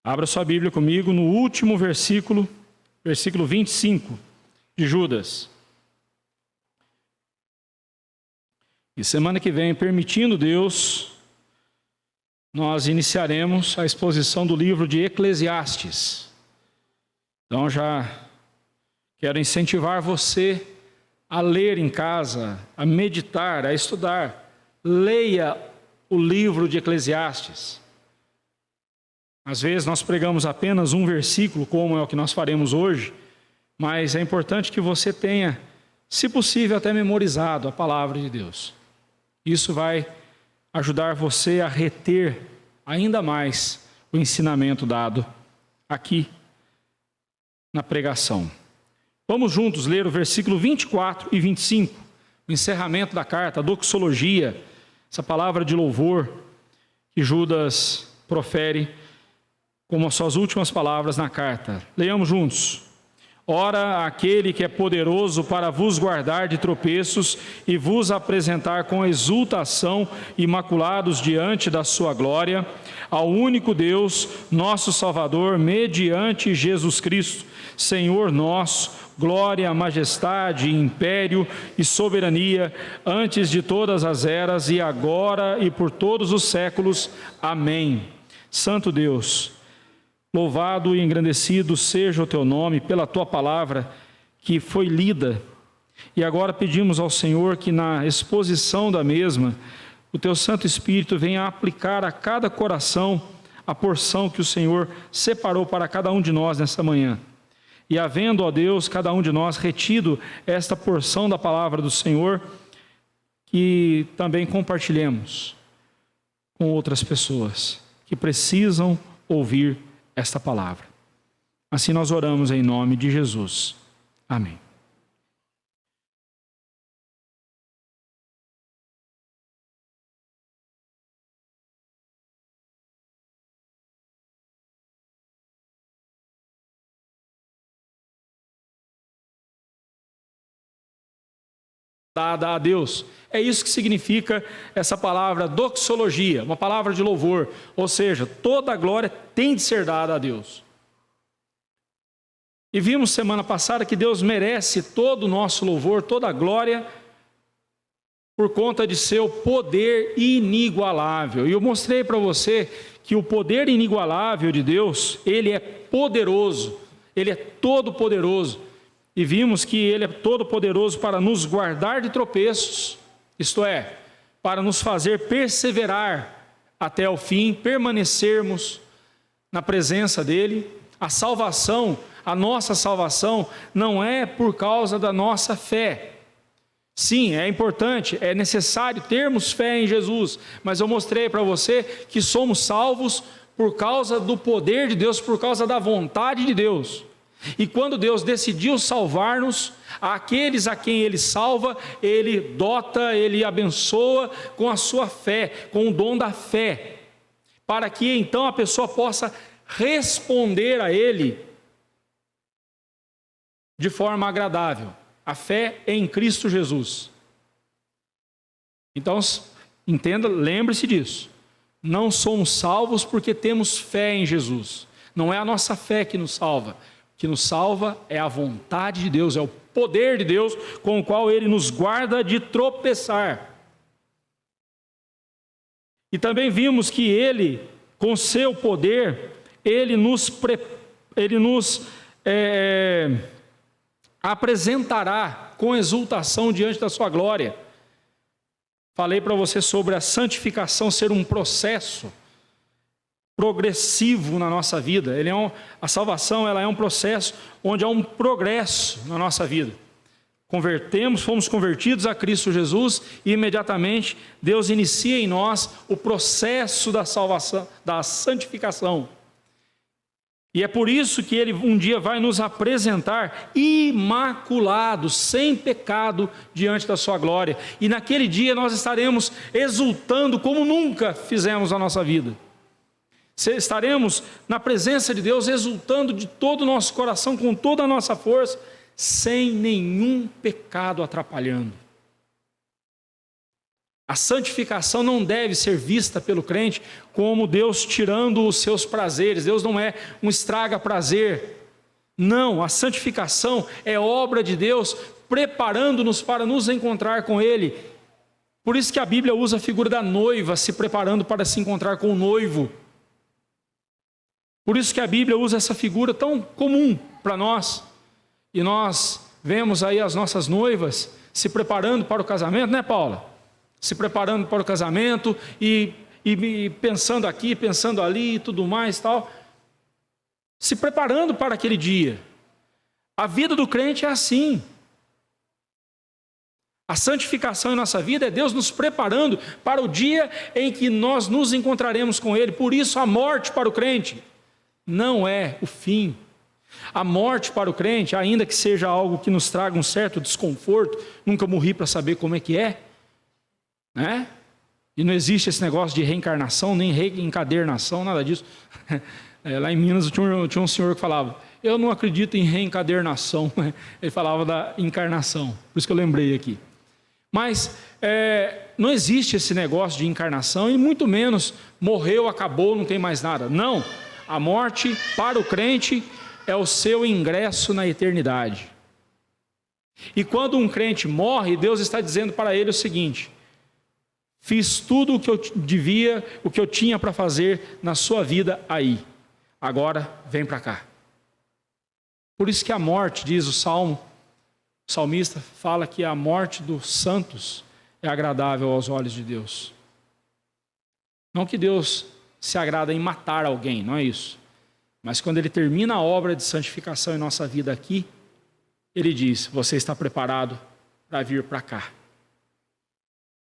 Abra sua Bíblia comigo no último versículo, versículo 25 de Judas. E semana que vem, permitindo Deus, nós iniciaremos a exposição do livro de Eclesiastes. Então já quero incentivar você a ler em casa, a meditar, a estudar. Leia o livro de Eclesiastes. Às vezes nós pregamos apenas um versículo, como é o que nós faremos hoje, mas é importante que você tenha, se possível, até memorizado a palavra de Deus. Isso vai ajudar você a reter ainda mais o ensinamento dado aqui na pregação. Vamos juntos ler o versículo 24 e 25, o encerramento da carta, a doxologia, essa palavra de louvor que Judas profere como as suas últimas palavras na carta. Leiamos juntos. Ora, aquele que é poderoso para vos guardar de tropeços e vos apresentar com exultação imaculados diante da sua glória, ao único Deus, nosso Salvador, mediante Jesus Cristo, Senhor nosso, glória, majestade, império e soberania, antes de todas as eras e agora e por todos os séculos. Amém. Santo Deus, louvado e engrandecido seja o teu nome pela tua palavra que foi lida. E agora pedimos ao Senhor que na exposição da mesma, o teu Santo Espírito venha aplicar a cada coração a porção que o Senhor separou para cada um de nós nessa manhã. E havendo, ó Deus, cada um de nós retido esta porção da palavra do Senhor, que também compartilhemos com outras pessoas que precisam ouvir esta palavra. Assim nós oramos em nome de Jesus. Amém. Dada a Deus. É isso que significa essa palavra doxologia, uma palavra de louvor, ou seja, toda a glória tem de ser dada a Deus. E vimos semana passada que Deus merece todo o nosso louvor, toda a glória, por conta de seu poder inigualável. E eu mostrei para você que o poder inigualável de Deus, ele é poderoso, ele é todo poderoso. E vimos que Ele é todo-poderoso para nos guardar de tropeços, isto é, para nos fazer perseverar até o fim, permanecermos na presença dEle. A salvação, a nossa salvação, não é por causa da nossa fé. Sim, é importante, é necessário termos fé em Jesus, mas eu mostrei para você que somos salvos por causa do poder de Deus, por causa da vontade de Deus. E quando Deus decidiu salvar-nos, aqueles a quem Ele salva, Ele dota, Ele abençoa com a sua fé, com o dom da fé, para que então a pessoa possa responder a Ele de forma agradável. A fé é em Cristo Jesus. Então, entenda, lembre-se disso. Não somos salvos porque temos fé em Jesus. Não é a nossa fé que nos salva. O que nos salva é a vontade de Deus, é o poder de Deus com o qual Ele nos guarda de tropeçar. E também vimos que Ele, com seu poder, Ele nos apresentará com exultação diante da sua glória. Falei para você sobre a santificação ser um processo progressivo na nossa vida. A salvação ela é um processo onde há um progresso na nossa vida. Fomos convertidos a Cristo Jesus e imediatamente Deus inicia em nós o processo da salvação, da santificação. E é por isso que Ele um dia vai nos apresentar imaculados, sem pecado, diante da sua glória. E naquele dia nós estaremos exultando como nunca fizemos na nossa vida. Estaremos na presença de Deus, exultando de todo o nosso coração, com toda a nossa força, sem nenhum pecado atrapalhando. A santificação não deve ser vista pelo crente como Deus tirando os seus prazeres. Deus não é um estraga-prazer. Não, a santificação é obra de Deus preparando-nos para nos encontrar com Ele. Por isso que a Bíblia usa a figura da noiva se preparando para se encontrar com o noivo. Por isso que a Bíblia usa essa figura tão comum para nós. E nós vemos aí as nossas noivas se preparando para o casamento, né, Paula? Se preparando para o casamento e pensando aqui, pensando ali e tudo mais, tal. Se preparando para aquele dia. A vida do crente é assim. A santificação em nossa vida é Deus nos preparando para o dia em que nós nos encontraremos com Ele. Por isso a morte para o crente não é o fim. A morte para o crente, ainda que seja algo que nos traga um certo desconforto, nunca morri para saber como é que é, né? E não existe esse negócio de reencarnação, nem reencadernação, nada disso. Lá em Minas tinha um senhor que falava, eu não acredito em reencadernação. Ele falava da encarnação, por isso que eu lembrei aqui. Mas não existe esse negócio de encarnação, e muito menos morreu, acabou, não tem mais nada. Não, a morte para o crente é o seu ingresso na eternidade. E quando um crente morre, Deus está dizendo para ele o seguinte: fiz tudo o que eu devia, o que eu tinha para fazer na sua vida aí. Agora vem para cá. Por isso que a morte, diz o salmista fala que a morte dos santos é agradável aos olhos de Deus. Não que Deus se agrada em matar alguém, não é isso. Mas quando Ele termina a obra de santificação em nossa vida aqui, Ele diz, você está preparado para vir para cá,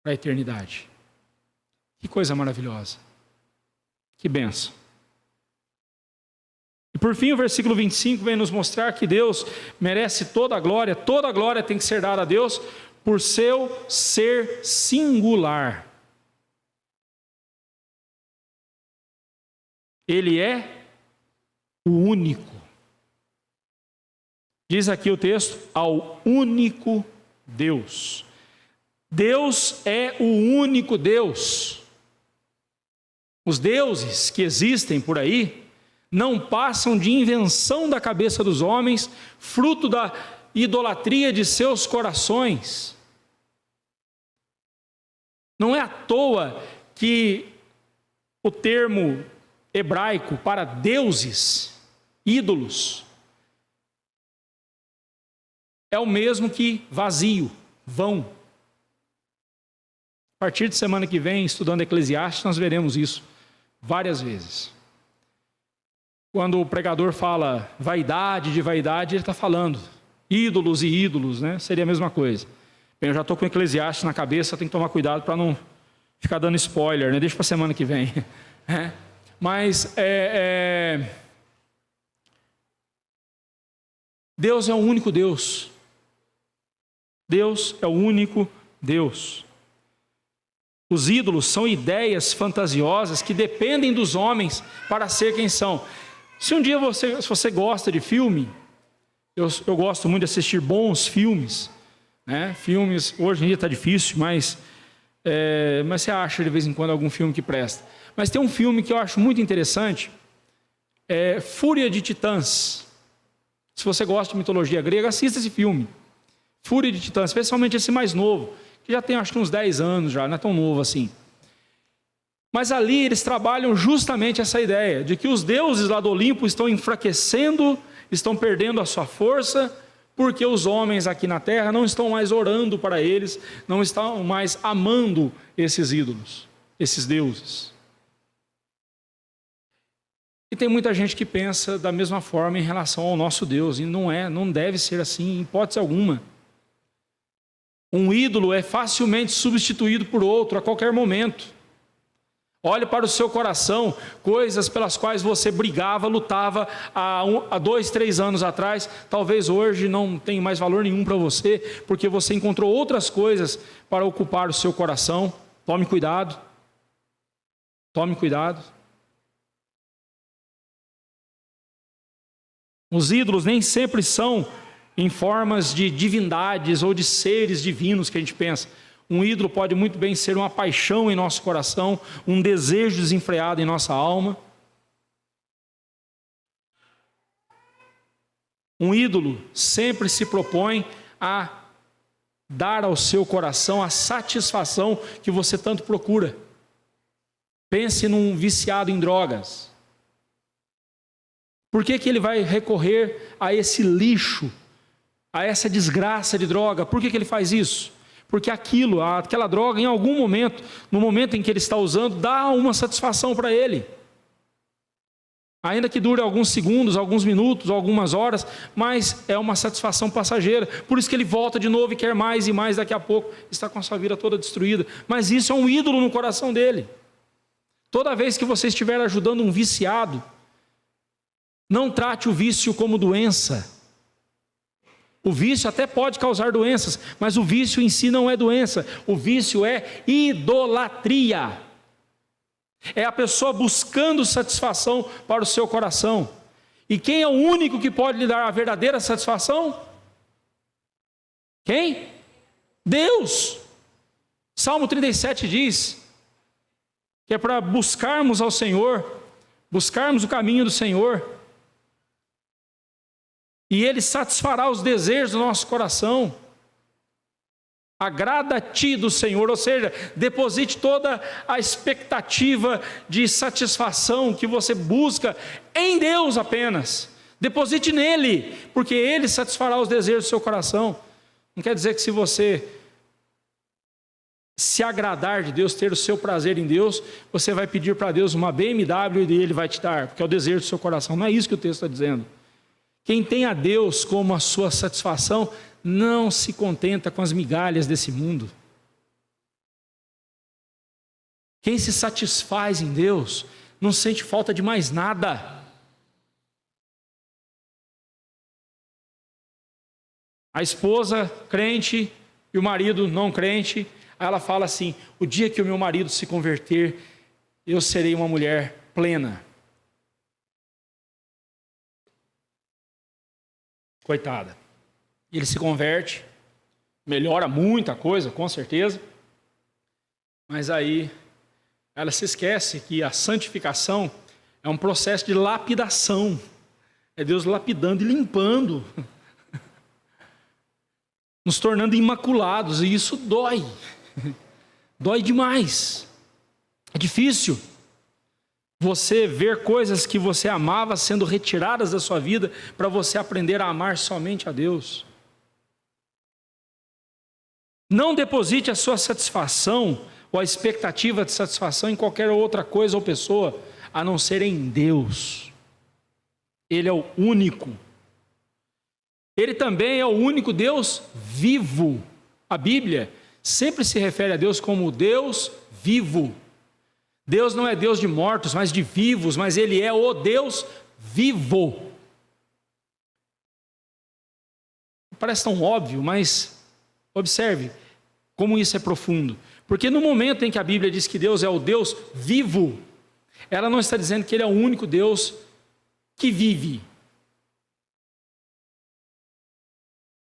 para a eternidade. Que coisa maravilhosa. Que bênção. E por fim o versículo 25 vem nos mostrar que Deus merece toda a glória tem que ser dada a Deus por seu ser singular. Ele é o único. Diz aqui o texto, ao único Deus. Deus é o único Deus. Os deuses que existem por aí não passam de invenção da cabeça dos homens, fruto da idolatria de seus corações. Não é à toa que o termo hebraico para deuses, ídolos, é o mesmo que vazio, vão. A partir de semana que vem, estudando Eclesiastes, nós veremos isso várias vezes. Quando o pregador fala vaidade de vaidade, ele está falando ídolos e ídolos, né? Seria a mesma coisa. Bem, eu já estou com Eclesiastes na cabeça, tem que tomar cuidado para não ficar dando spoiler, né? Deixa para a semana que vem. Mas Deus é o único Deus. Deus é o único Deus. Os ídolos são ideias fantasiosas que dependem dos homens para ser quem são. Se um dia se você gosta de filme, eu gosto muito de assistir bons filmes, né? Filmes, hoje em dia está difícil, mas você acha de vez em quando algum filme que presta. Mas tem um filme que eu acho muito interessante, Fúria de Titãs. Se você gosta de mitologia grega, assista esse filme. Fúria de Titãs, especialmente esse mais novo, que já tem acho que uns 10 anos já, não é tão novo assim. Mas ali eles trabalham justamente essa ideia de que os deuses lá do Olimpo estão enfraquecendo, estão perdendo a sua força, porque os homens aqui na terra não estão mais orando para eles, não estão mais amando esses ídolos, esses deuses. E tem muita gente que pensa da mesma forma em relação ao nosso Deus, e não deve ser assim, em hipótese alguma. Um ídolo é facilmente substituído por outro a qualquer momento. Olhe para o seu coração, coisas pelas quais você brigava, lutava há 2, 3 anos atrás, talvez hoje não tenha mais valor nenhum para você, porque você encontrou outras coisas para ocupar o seu coração. Tome cuidado. Tome cuidado. Os ídolos nem sempre são em formas de divindades ou de seres divinos que a gente pensa. Um ídolo pode muito bem ser uma paixão em nosso coração, um desejo desenfreado em nossa alma. Um ídolo sempre se propõe a dar ao seu coração a satisfação que você tanto procura. Pense num viciado em drogas. Por que ele vai recorrer a esse lixo, a essa desgraça de droga? Por que ele faz isso? Porque aquela droga, em algum momento, no momento em que ele está usando, dá uma satisfação para ele. Ainda que dure alguns segundos, alguns minutos, algumas horas, mas é uma satisfação passageira. Por isso que ele volta de novo e quer mais e mais, daqui a pouco está com a sua vida toda destruída. Mas isso é um ídolo no coração dele. Toda vez que você estiver ajudando um viciado, não trate o vício como doença. O vício até pode causar doenças, mas o vício em si não é doença. O vício é idolatria. É a pessoa buscando satisfação para o seu coração. E quem é o único que pode lhe dar a verdadeira satisfação? Quem? Deus. Salmo 37 diz que é para buscarmos ao Senhor, buscarmos o caminho do Senhor, e Ele satisfará os desejos do nosso coração. Agrada-te do Senhor, ou seja, deposite toda a expectativa de satisfação que você busca em Deus apenas. Deposite nele, porque Ele satisfará os desejos do seu coração. Não quer dizer que se você se agradar de Deus, ter o seu prazer em Deus, você vai pedir para Deus uma BMW e Ele vai te dar, porque é o desejo do seu coração. Não é isso que o texto está dizendo. Quem tem a Deus como a sua satisfação, não se contenta com as migalhas desse mundo. Quem se satisfaz em Deus, não sente falta de mais nada. A esposa crente e o marido não crente, aí ela fala assim: o dia que o meu marido se converter, eu serei uma mulher plena. Coitada. Ele se converte, melhora muita coisa, com certeza, mas aí ela se esquece que a santificação é um processo de lapidação, é Deus lapidando e limpando, nos tornando imaculados, e isso dói, dói demais, é difícil. Você ver coisas que você amava sendo retiradas da sua vida para você aprender a amar somente a Deus. Não deposite a sua satisfação ou a expectativa de satisfação em qualquer outra coisa ou pessoa, a não ser em Deus. Ele é o único. Ele também é o único Deus vivo. A Bíblia sempre se refere a Deus como Deus vivo. Deus não é Deus de mortos, mas de vivos, mas Ele é o Deus vivo. Parece tão óbvio, mas observe como isso é profundo. Porque no momento em que a Bíblia diz que Deus é o Deus vivo, ela não está dizendo que Ele é o único Deus que vive.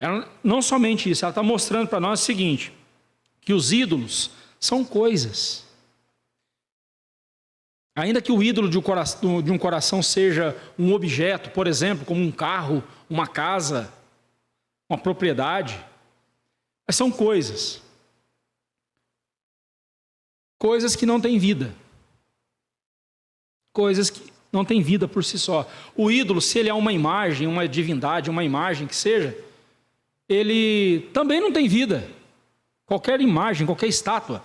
Ela, não somente isso, ela está mostrando para nós o seguinte, que os ídolos são coisas. Ainda que o ídolo de um coração seja um objeto, por exemplo, como um carro, uma casa, uma propriedade, mas são coisas. Coisas que não têm vida. Coisas que não têm vida por si só. O ídolo, se ele é uma imagem, uma divindade, uma imagem que seja, ele também não tem vida. Qualquer imagem, qualquer estátua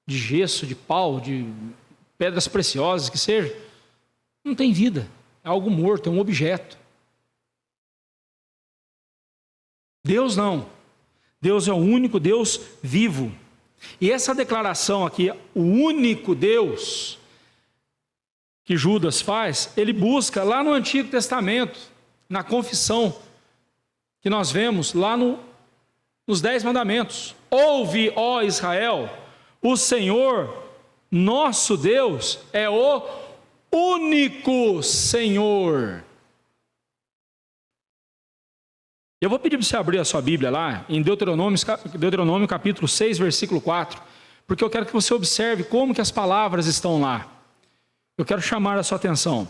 de gesso, de pau, de pedras preciosas que seja, não tem vida, é algo morto, é um objeto. Deus não. Deus é o único Deus vivo. E essa declaração aqui, o único Deus que Judas faz, ele busca lá no Antigo Testamento, na confissão que nós vemos lá nos 10 mandamentos. Ouve, ó Israel, o Senhor nosso Deus é o único Senhor. Eu vou pedir para você abrir a sua Bíblia lá, em Deuteronômio capítulo 6, versículo 4, porque eu quero que você observe como que as palavras estão lá. Eu quero chamar a sua atenção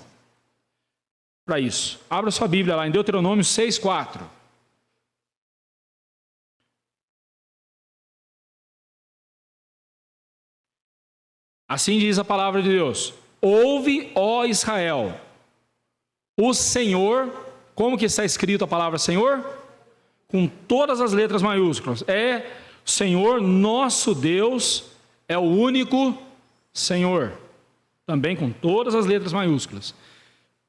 para isso. Abra a sua Bíblia lá em Deuteronômio 6, 4. Assim diz a palavra de Deus: ouve, ó Israel, o Senhor, como que está escrito a palavra Senhor? Com todas as letras maiúsculas. É Senhor nosso Deus, é o único Senhor. Também com todas as letras maiúsculas.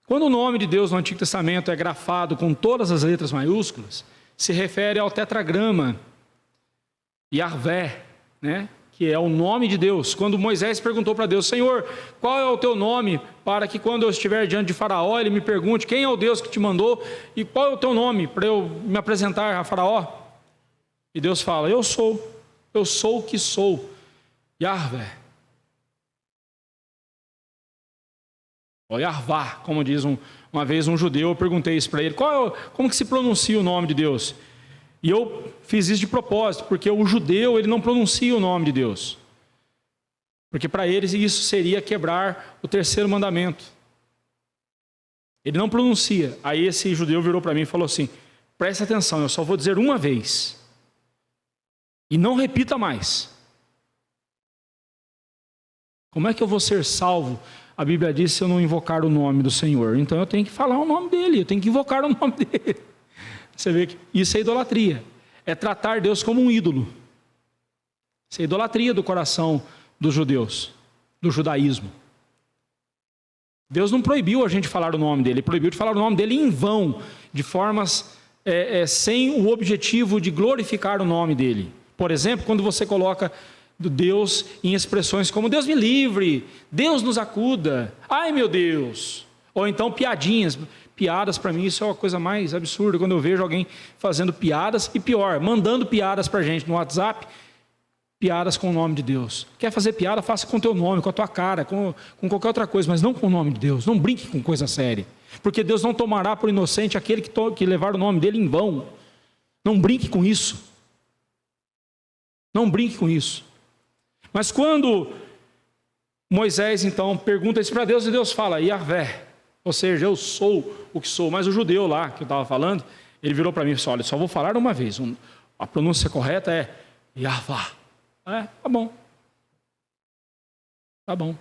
Quando o nome de Deus no Antigo Testamento é grafado com todas as letras maiúsculas, se refere ao tetragrama Yahvé, né? Que é o nome de Deus. Quando Moisés perguntou para Deus: Senhor, qual é o teu nome, para que quando eu estiver diante de Faraó, ele me pergunte quem é o Deus que te mandou, e qual é o teu nome, para eu me apresentar a Faraó? E Deus fala: eu sou o que sou, Yahvé. Ou Yarvá, como diz uma vez um judeu, eu perguntei isso para ele: como que se pronuncia o nome de Deus? E eu fiz isso de propósito, porque o judeu, ele não pronuncia o nome de Deus. Porque para eles isso seria quebrar o terceiro mandamento. Ele não pronuncia. Aí esse judeu virou para mim e falou assim: preste atenção, eu só vou dizer uma vez. E não repita mais. Como é que eu vou ser salvo? A Bíblia diz: se eu não invocar o nome do Senhor. Então eu tenho que falar o nome dele, eu tenho que invocar o nome dele. Você vê que isso é idolatria. É tratar Deus como um ídolo. Isso é idolatria do coração dos judeus, do judaísmo. Deus não proibiu a gente falar o nome dele, ele proibiu de falar o nome dele em vão, de formas sem o objetivo de glorificar o nome dele. Por exemplo, quando você coloca Deus em expressões como Deus me livre, Deus nos acuda, ai meu Deus, ou então piadinhas. Piadas, para mim, isso é uma coisa mais absurda, quando eu vejo alguém fazendo piadas, e pior, mandando piadas para a gente no WhatsApp, piadas com o nome de Deus. Quer fazer piada, faça com o teu nome, com a tua cara, com qualquer outra coisa, mas não com o nome de Deus. Não brinque com coisa séria, porque Deus não tomará por inocente aquele que levar o nome dele em vão. Não brinque com isso. Não brinque com isso. Mas quando Moisés, então, pergunta isso para Deus, e Deus fala: Yahvé, ou seja, eu sou o que sou. Mas o judeu lá, que eu estava falando, ele virou para mim e disse: olha, só vou falar uma vez. A pronúncia correta é Yahvá. Tá bom. Tá bom.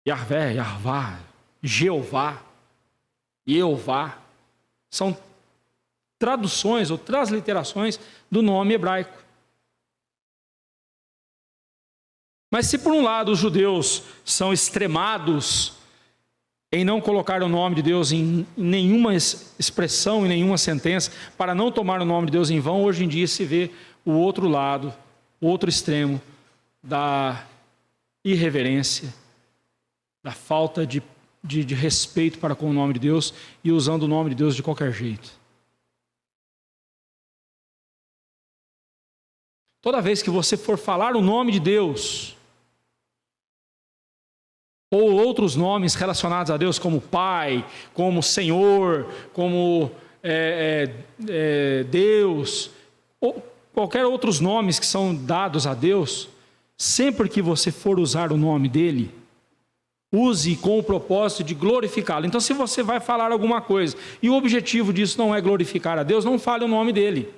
Yahvé, Yahvá, Jeová, Jeová, são traduções ou transliterações do nome hebraico. Mas se por um lado os judeus são extremados em não colocar o nome de Deus em nenhuma expressão, em nenhuma sentença, para não tomar o nome de Deus em vão, hoje em dia se vê o outro lado, o outro extremo da irreverência, da falta de respeito para com o nome de Deus e usando o nome de Deus de qualquer jeito. Toda vez que você for falar o nome de Deus, ou outros nomes relacionados a Deus, como Pai, como Senhor, como Deus, ou qualquer outros nomes que são dados a Deus, sempre que você for usar o nome dele, use com o propósito de glorificá-lo. Então, se você vai falar alguma coisa e o objetivo disso não é glorificar a Deus, não fale o nome dele.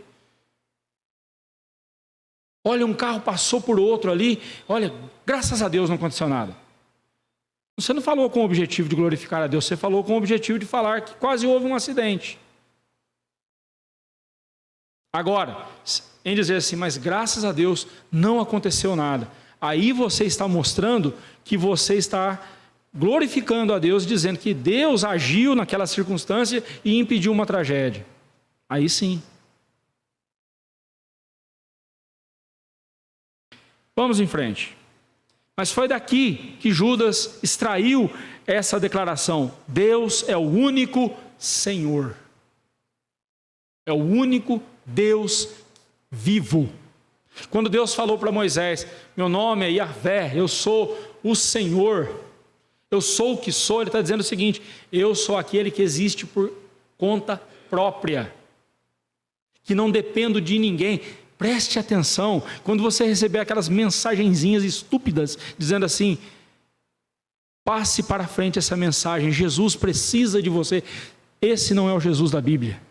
Olha, um carro passou por outro ali, olha, graças a Deus não aconteceu nada. Você não falou com o objetivo de glorificar a Deus, você falou com o objetivo de falar que quase houve um acidente. Agora, em dizer assim, mas graças a Deus não aconteceu nada, aí você está mostrando que você está glorificando a Deus, dizendo que Deus agiu naquela circunstância e impediu uma tragédia. Aí sim. Vamos em frente. Mas foi daqui que Judas extraiu essa declaração: Deus é o único Senhor. É o único Deus vivo. Quando Deus falou para Moisés: meu nome é Yahvé, eu sou o Senhor. Eu sou o que sou, ele está dizendo o seguinte: eu sou aquele que existe por conta própria, que não dependo de ninguém. Preste atenção, quando você receber aquelas mensagenzinhas estúpidas, dizendo assim, passe para frente essa mensagem, Jesus precisa de você. Esse não é o Jesus da Bíblia.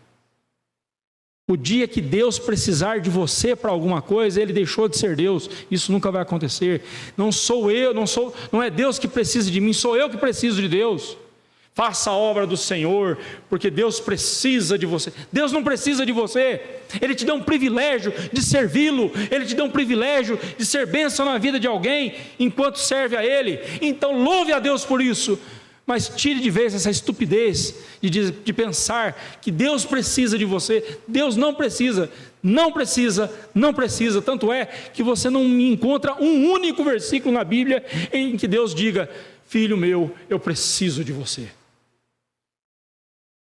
O dia que Deus precisar de você para alguma coisa, Ele deixou de ser Deus. Isso nunca vai acontecer. Não sou eu, não é Deus que precisa de mim, sou eu que preciso de Deus. Faça a obra do Senhor, porque Deus precisa de você. Deus não precisa de você. Ele te deu um privilégio de servi-lo. Ele te deu um privilégio de ser bênção na vida de alguém enquanto serve a Ele. Então louve a Deus por isso. Mas tire de vez essa estupidez de pensar que Deus precisa de você. Deus não precisa, não precisa, não precisa. Tanto é que você não encontra um único versículo na Bíblia em que Deus diga: filho meu, eu preciso de você.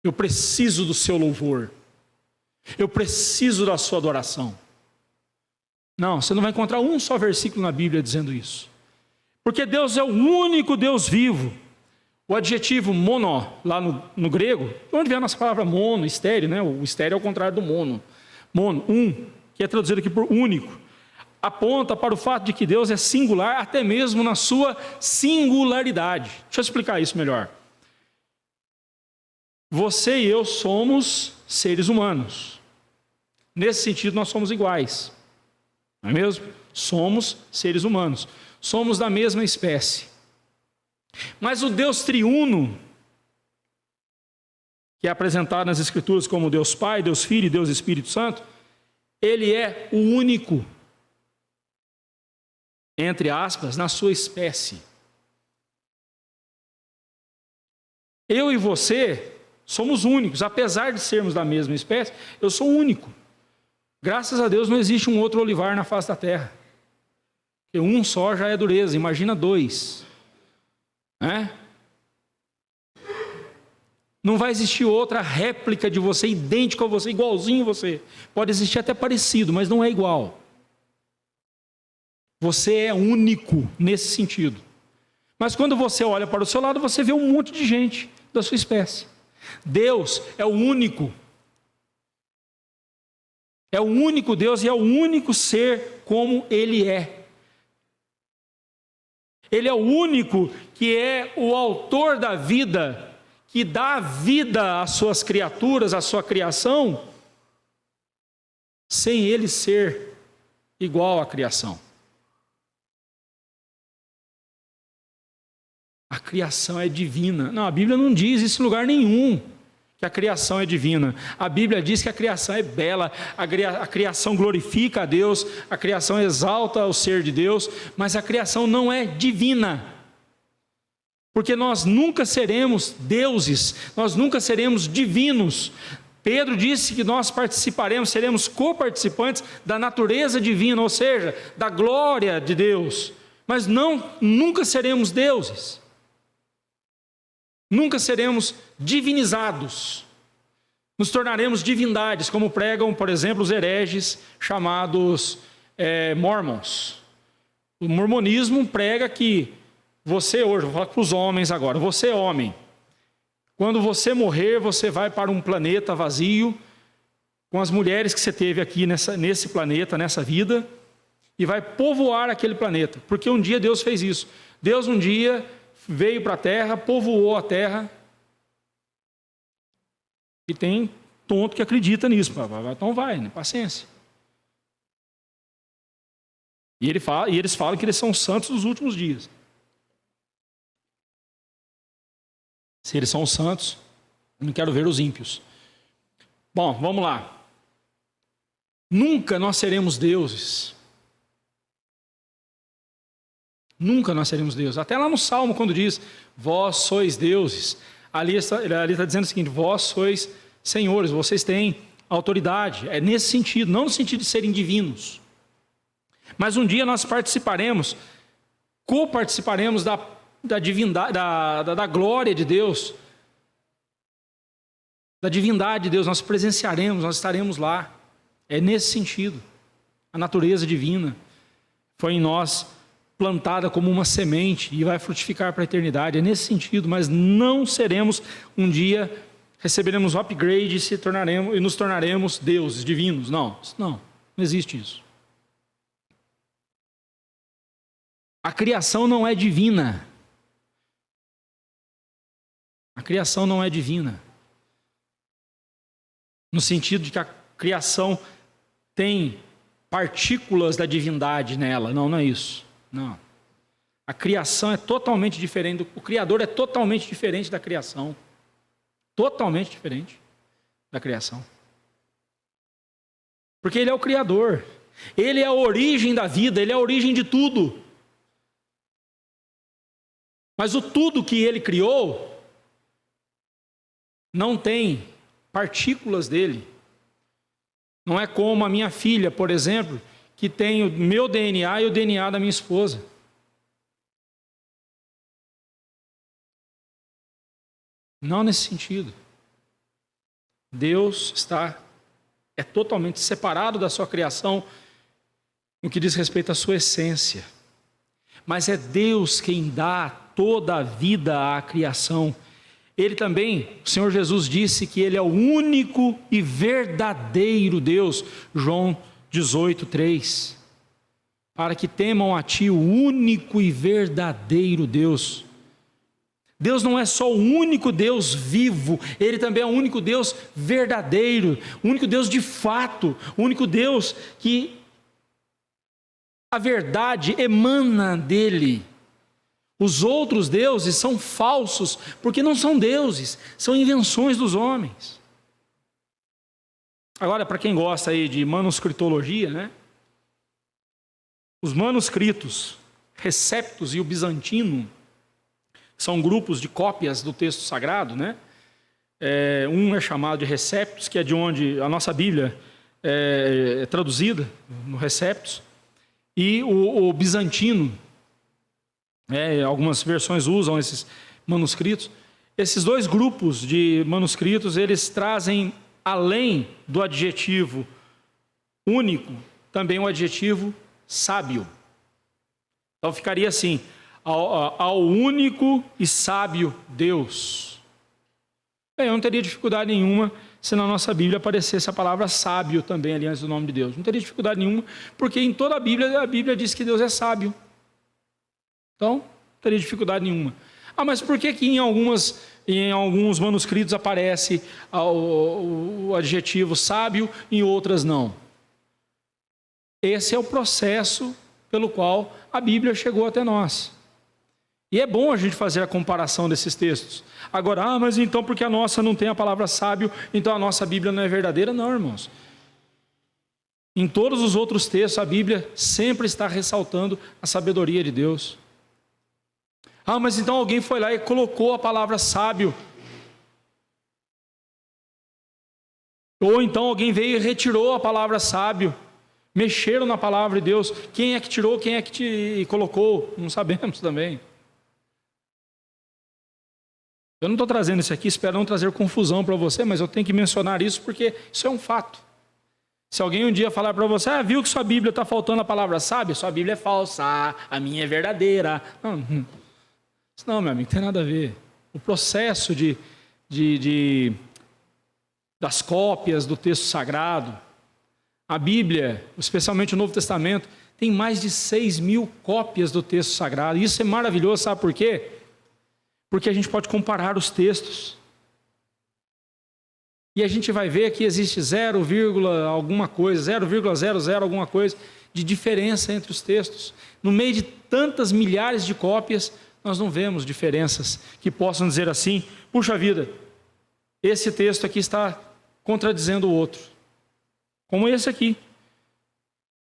Eu preciso do seu louvor. Eu preciso da sua adoração. Não, você não vai encontrar um só versículo na Bíblia dizendo isso. Porque Deus é o único Deus vivo. O adjetivo mono, lá no grego, onde vem a nossa palavra mono, estéreo, né? O estéreo é o contrário do mono. Mono, que é traduzido aqui por único, aponta para o fato de que Deus é singular, até mesmo na sua singularidade. Deixa eu explicar isso melhor. Você e eu somos seres humanos. Nesse sentido, nós somos iguais. Não é mesmo? Somos seres humanos. Somos da mesma espécie. Mas o Deus triuno, que é apresentado nas Escrituras como Deus Pai, Deus Filho e Deus Espírito Santo, Ele é o único, entre aspas, na sua espécie. Eu e você somos únicos, apesar de sermos da mesma espécie, eu sou único. Graças a Deus não existe um outro olivar na face da terra. Porque um só já é dureza, imagina dois. Não vai existir outra réplica de você, idêntico a você, igualzinho a você. Pode existir até parecido, mas não é igual. Você é único nesse sentido. Mas quando você olha para o seu lado, você vê um monte de gente da sua espécie. Deus é o único. É o único Deus e é o único ser como Ele é. Ele é o único que é o autor da vida, que dá vida às suas criaturas, à sua criação, sem Ele ser igual à criação. A criação é divina. Não, a Bíblia não diz isso em lugar nenhum, que a criação é divina. A Bíblia diz que a criação é bela, a criação glorifica a Deus, a criação exalta o ser de Deus, mas a criação não é divina. Porque nós nunca seremos deuses, nós nunca seremos divinos. Pedro disse que nós seremos coparticipantes da natureza divina, ou seja, da glória de Deus, mas nunca seremos deuses. Nunca seremos divinizados, nos tornaremos divindades, como pregam, por exemplo, os hereges chamados mormons. O mormonismo prega que você hoje, vou falar para os homens agora, você é homem, quando você morrer, você vai para um planeta vazio, com as mulheres que você teve aqui nesse planeta, nessa vida, e vai povoar aquele planeta, porque um dia Deus fez isso. Deus um dia veio para a terra, povoou a terra, e tem tonto que acredita nisso. Então vai, né? Paciência. E eles falam que eles são santos dos últimos dias. Se eles são santos, eu não quero ver os ímpios. Bom, vamos lá. Nunca nós seremos deuses. Nunca nós seremos deuses. Até lá no Salmo, quando diz, vós sois deuses, ali está dizendo o seguinte, vós sois senhores, vocês têm autoridade. É nesse sentido, não no sentido de serem divinos. Mas um dia nós coparticiparemos da divindade, da glória de Deus, da divindade de Deus, nós presenciaremos, nós estaremos lá. É nesse sentido. A natureza divina foi em nós plantada como uma semente e vai frutificar para a eternidade. É nesse sentido, mas não seremos um dia, receberemos o upgrade e nos tornaremos deuses divinos. Não existe isso. A criação não é divina. A criação não é divina. No sentido de que a criação tem partículas da divindade nela. Não é isso. Não. A criação é totalmente diferente. O Criador é totalmente diferente da criação. Totalmente diferente da criação. Porque Ele é o Criador. Ele é a origem da vida. Ele é a origem de tudo. Mas o tudo que Ele criou não tem partículas dele. Não é como a minha filha, por exemplo, que tem o meu DNA e o DNA da minha esposa. Não nesse sentido. Deus é totalmente separado da sua criação no que diz respeito à sua essência. Mas é Deus quem dá toda a vida à criação. Ele também, o Senhor Jesus disse que Ele é o único e verdadeiro Deus. João 18:3. Para que temam a Ti, o único e verdadeiro Deus. Deus não é só o único Deus vivo, Ele também é o único Deus verdadeiro, o único Deus de fato, o único Deus que a verdade emana dEle. Os outros deuses são falsos, porque não são deuses, são invenções dos homens. Agora, para quem gosta aí de manuscritologia, né? Os manuscritos, Receptus e o Bizantino, são grupos de cópias do texto sagrado, né? Um é chamado de Receptus, que é de onde a nossa Bíblia é traduzida, no Receptus, e o Bizantino, algumas versões usam esses manuscritos. Esses dois grupos de manuscritos, eles trazem, além do adjetivo único, também o adjetivo sábio. Então ficaria assim: ao único e sábio Deus. Eu não teria dificuldade nenhuma se na nossa Bíblia aparecesse a palavra sábio também ali antes do nome de Deus. Não teria dificuldade nenhuma, porque em toda a Bíblia diz que Deus é sábio. Então, não teria dificuldade nenhuma. Mas por que em alguns manuscritos aparece o adjetivo sábio e em outras não? Esse é o processo pelo qual a Bíblia chegou até nós. E é bom a gente fazer a comparação desses textos. Agora, mas então porque a nossa não tem a palavra sábio, então a nossa Bíblia não é verdadeira? Não, irmãos. Em todos os outros textos, a Bíblia sempre está ressaltando a sabedoria de Deus. Mas então alguém foi lá e colocou a palavra sábio. Ou então alguém veio e retirou a palavra sábio. Mexeram na palavra de Deus. Quem é que tirou, quem é que te colocou? Não sabemos também. Eu não estou trazendo isso aqui, espero não trazer confusão para você, mas eu tenho que mencionar isso porque isso é um fato. Se alguém um dia falar para você, viu que sua Bíblia está faltando a palavra sábio? Sua Bíblia é falsa, a minha é verdadeira. Não, meu amigo, não tem nada a ver. O processo das cópias do texto sagrado, a Bíblia, especialmente o Novo Testamento, tem mais de 6.000 cópias do texto sagrado. Isso é maravilhoso, sabe por quê? Porque a gente pode comparar os textos. E a gente vai ver que existe 0, alguma coisa, 0,00 alguma coisa de diferença entre os textos. No meio de tantas milhares de cópias, nós não vemos diferenças que possam dizer assim: puxa vida, esse texto aqui está contradizendo o outro. Como esse aqui.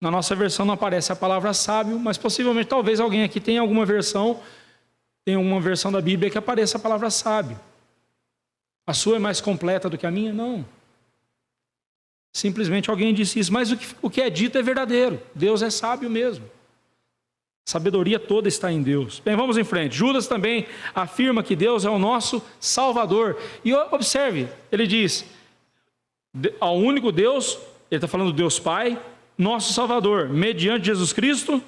Na nossa versão não aparece a palavra sábio, mas possivelmente, talvez alguém aqui tenha alguma versão da Bíblia que apareça a palavra sábio. A sua é mais completa do que a minha? Não. Simplesmente alguém disse isso, mas o que é dito é verdadeiro. Deus é sábio mesmo. A sabedoria toda está em Deus. Bem, vamos em frente. Judas também afirma que Deus é o nosso Salvador. E observe, ele diz, ao único Deus, ele está falando do Deus Pai, nosso Salvador, mediante Jesus Cristo,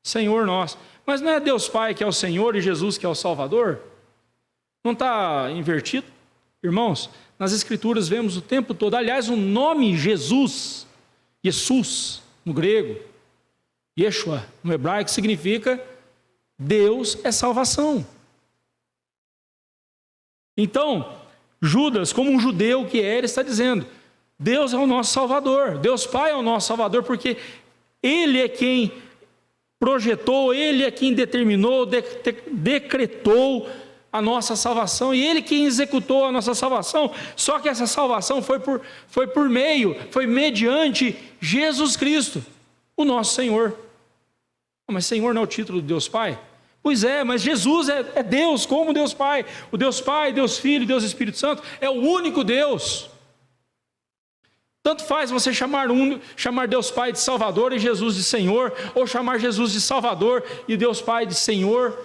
Senhor nosso. Mas não é Deus Pai que é o Senhor e Jesus que é o Salvador? Não está invertido? Irmãos, nas Escrituras vemos o tempo todo, aliás, o nome Jesus, no grego, Yeshua, no hebraico, significa Deus é salvação. Então, Judas, como um judeu que é, ele está dizendo, Deus é o nosso Salvador, Deus Pai é o nosso Salvador, porque Ele é quem projetou, Ele é quem determinou, decretou a nossa salvação, e Ele quem executou a nossa salvação, só que essa salvação foi mediante Jesus Cristo, o nosso Senhor. Mas Senhor não é o título de Deus Pai? Pois é, mas Jesus é Deus, como Deus Pai. O Deus Pai, Deus Filho, Deus Espírito Santo é o único Deus. Tanto faz você chamar Deus Pai de Salvador e Jesus de Senhor, ou chamar Jesus de Salvador e Deus Pai de Senhor.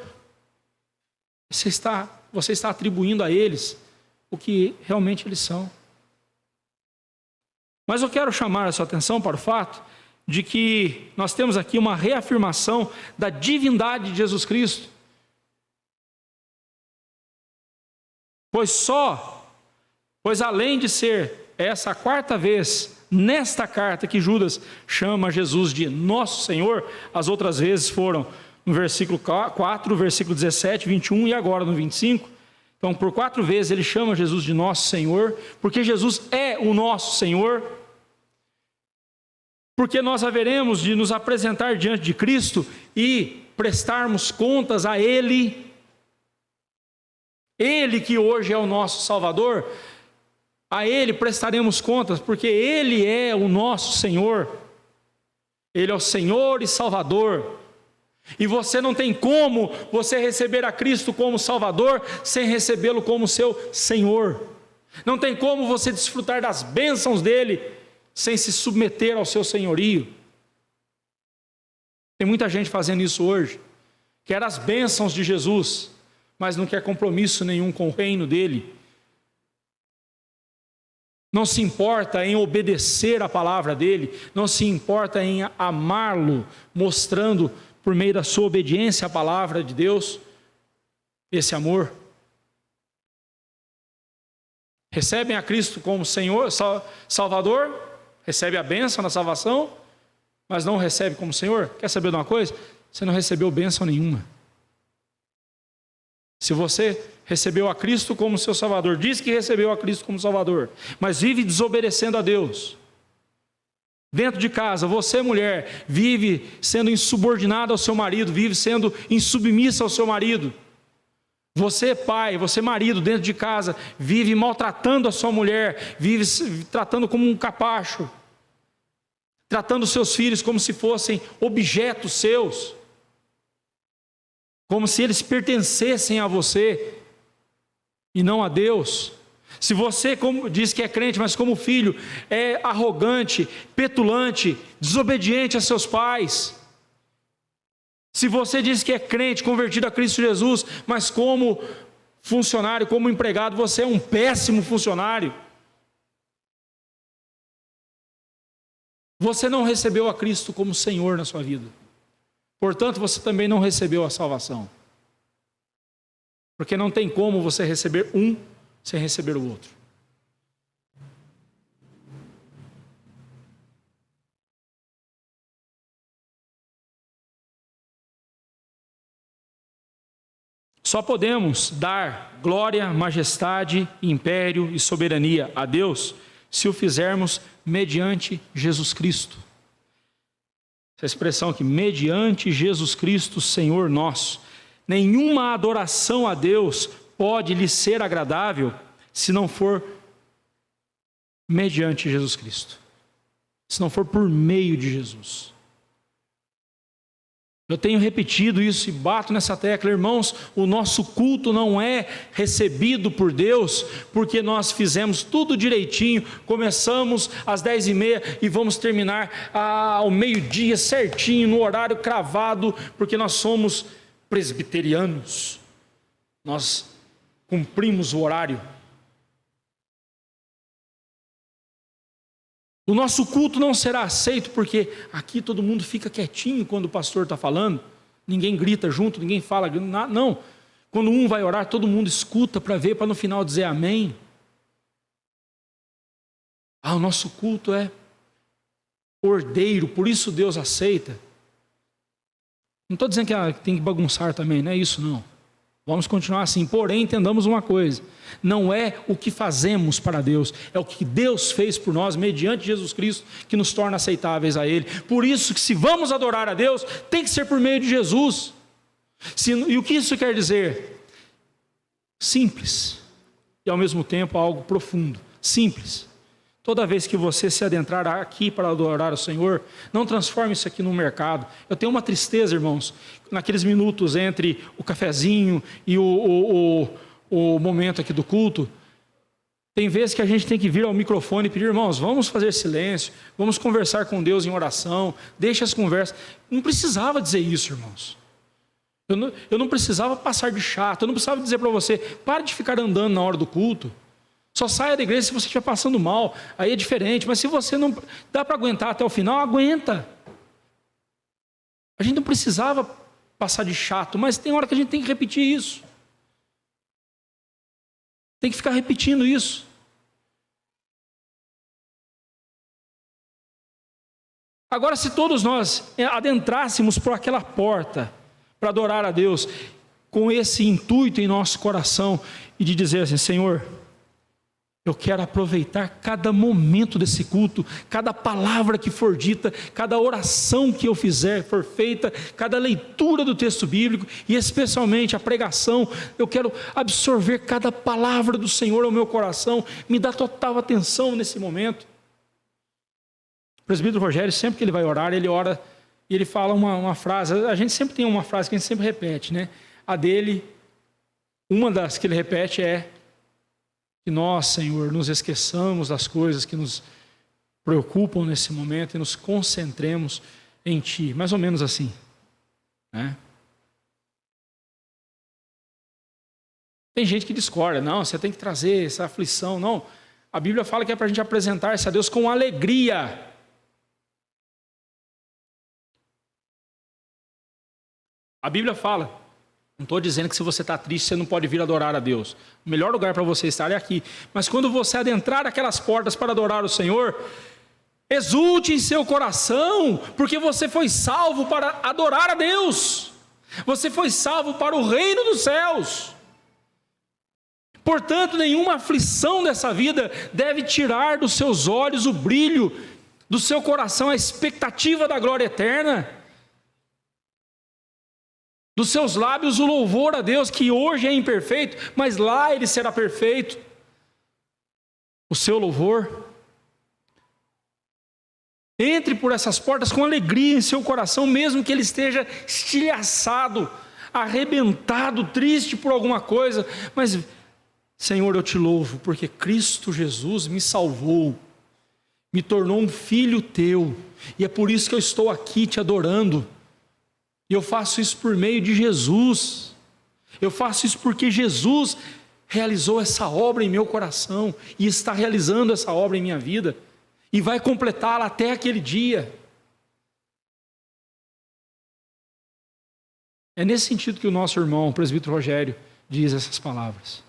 Você está atribuindo a eles o que realmente eles são. Mas eu quero chamar a sua atenção para o fato de que nós temos aqui uma reafirmação da divindade de Jesus Cristo. Pois além de ser essa a quarta vez nesta carta que Judas chama Jesus de nosso Senhor, as outras vezes foram no versículo 4, versículo 17, 21 e agora no 25. Então, por 4 vezes ele chama Jesus de nosso Senhor, porque Jesus é o nosso Senhor. Porque nós haveremos de nos apresentar diante de Cristo e prestarmos contas a Ele. Ele que hoje é o nosso Salvador, a Ele prestaremos contas, porque Ele é o nosso Senhor. Ele é o Senhor e Salvador. E você não tem como você receber a Cristo como Salvador sem recebê-lo como seu Senhor. Não tem como você desfrutar das bênçãos dEle sem se submeter ao seu senhorio. Tem muita gente fazendo isso hoje, quer as bênçãos de Jesus, mas não quer compromisso nenhum com o reino dele. Não se importa em obedecer a palavra dele, não se importa em amá-lo, mostrando por meio da sua obediência à palavra de Deus esse amor. Recebem a Cristo como Senhor, Salvador, recebe a bênção da salvação, mas não o recebe como Senhor. Quer saber de uma coisa? Você não recebeu bênção nenhuma. Se você recebeu a Cristo como seu Salvador, diz que recebeu a Cristo como Salvador, mas vive desobedecendo a Deus, dentro de casa, você mulher, vive sendo insubordinada ao seu marido, vive sendo insubmissa ao seu marido. Você pai, você marido, dentro de casa, vive maltratando a sua mulher, vive tratando como um capacho, tratando seus filhos como se fossem objetos seus, como se eles pertencessem a você e não a Deus. Se você diz que é crente, mas como filho é arrogante, petulante, desobediente a seus pais. Se você diz que é crente, convertido a Cristo Jesus, mas como funcionário, como empregado, você é um péssimo funcionário. Você não recebeu a Cristo como Senhor na sua vida. Portanto, você também não recebeu a salvação. Porque não tem como você receber um sem receber o outro. Só podemos dar glória, majestade, império e soberania a Deus se o fizermos mediante Jesus Cristo. Essa expressão aqui, mediante Jesus Cristo, Senhor nosso. Nenhuma adoração a Deus pode lhe ser agradável se não for mediante Jesus Cristo, se não for por meio de Jesus. Eu tenho repetido isso e bato nessa tecla, irmãos, o nosso culto não é recebido por Deus porque nós fizemos tudo direitinho, começamos às 10h30 e vamos terminar ao meio-dia certinho, no horário cravado, porque nós somos presbiterianos, nós cumprimos o horário. O nosso culto não será aceito porque aqui todo mundo fica quietinho quando o pastor está falando, ninguém grita junto, ninguém fala, não. Quando um vai orar, todo mundo escuta para ver, para no final dizer amém. O nosso culto é ordeiro, por isso Deus aceita. Não estou dizendo que tem que bagunçar também, não é isso não. Vamos continuar assim, porém entendamos uma coisa, não é o que fazemos para Deus, é o que Deus fez por nós, mediante Jesus Cristo, que nos torna aceitáveis a Ele. Por isso que se vamos adorar a Deus, tem que ser por meio de Jesus. E o que isso quer dizer? Simples, e ao mesmo tempo algo profundo. Simples. Toda vez que você se adentrar aqui para adorar o Senhor, não transforme isso aqui num mercado. Eu tenho uma tristeza, irmãos, naqueles minutos entre o cafezinho e o momento aqui do culto. Tem vezes que a gente tem que vir ao microfone e pedir, irmãos, vamos fazer silêncio, vamos conversar com Deus em oração, deixa as conversas. Não precisava dizer isso, irmãos. Eu não precisava passar de chato, eu não precisava dizer para você, pare de ficar andando na hora do culto. Só saia da igreja se você estiver passando mal, aí é diferente, mas se você não dá para aguentar até o final, aguenta. A gente não precisava passar de chato, mas tem hora que a gente tem que repetir isso. Tem que ficar repetindo isso. Agora, se todos nós adentrássemos por aquela porta para adorar a Deus, com esse intuito em nosso coração, e de dizer assim, Senhor, eu quero aproveitar cada momento desse culto, cada palavra que for dita, cada oração que eu fizer, for feita, cada leitura do texto bíblico, e especialmente a pregação, eu quero absorver cada palavra do Senhor ao meu coração, me dá total atenção nesse momento. O presbítero Rogério, sempre que ele vai orar, ele ora e ele fala uma frase, a gente sempre tem uma frase que a gente sempre repete, né? A dele, uma das que ele repete é, que nós, Senhor, nos esqueçamos das coisas que nos preocupam nesse momento e nos concentremos em Ti. Mais ou menos assim, né? Tem gente que discorda, não, você tem que trazer essa aflição. Não, a Bíblia fala que é para a gente apresentar-se a Deus com alegria. A Bíblia fala, não estou dizendo que se você está triste, você não pode vir adorar a Deus. O melhor lugar para você estar é aqui. Mas quando você adentrar aquelas portas para adorar o Senhor, exulte em seu coração, porque você foi salvo para adorar a Deus. Você foi salvo para o reino dos céus. Portanto, nenhuma aflição dessa vida deve tirar dos seus olhos o brilho, do seu coração a expectativa da glória eterna. Dos seus lábios o louvor a Deus, que hoje é imperfeito, mas lá ele será perfeito. O seu louvor. Entre por essas portas com alegria em seu coração, mesmo que ele esteja estilhaçado, arrebentado, triste por alguma coisa. Mas, Senhor, eu te louvo, porque Cristo Jesus me salvou, me tornou um filho teu, e é por isso que eu estou aqui te adorando. E eu faço isso por meio de Jesus. Eu faço isso porque Jesus realizou essa obra em meu coração e está realizando essa obra em minha vida e vai completá-la até aquele dia. É nesse sentido que o nosso irmão, o presbítero Rogério, diz essas palavras.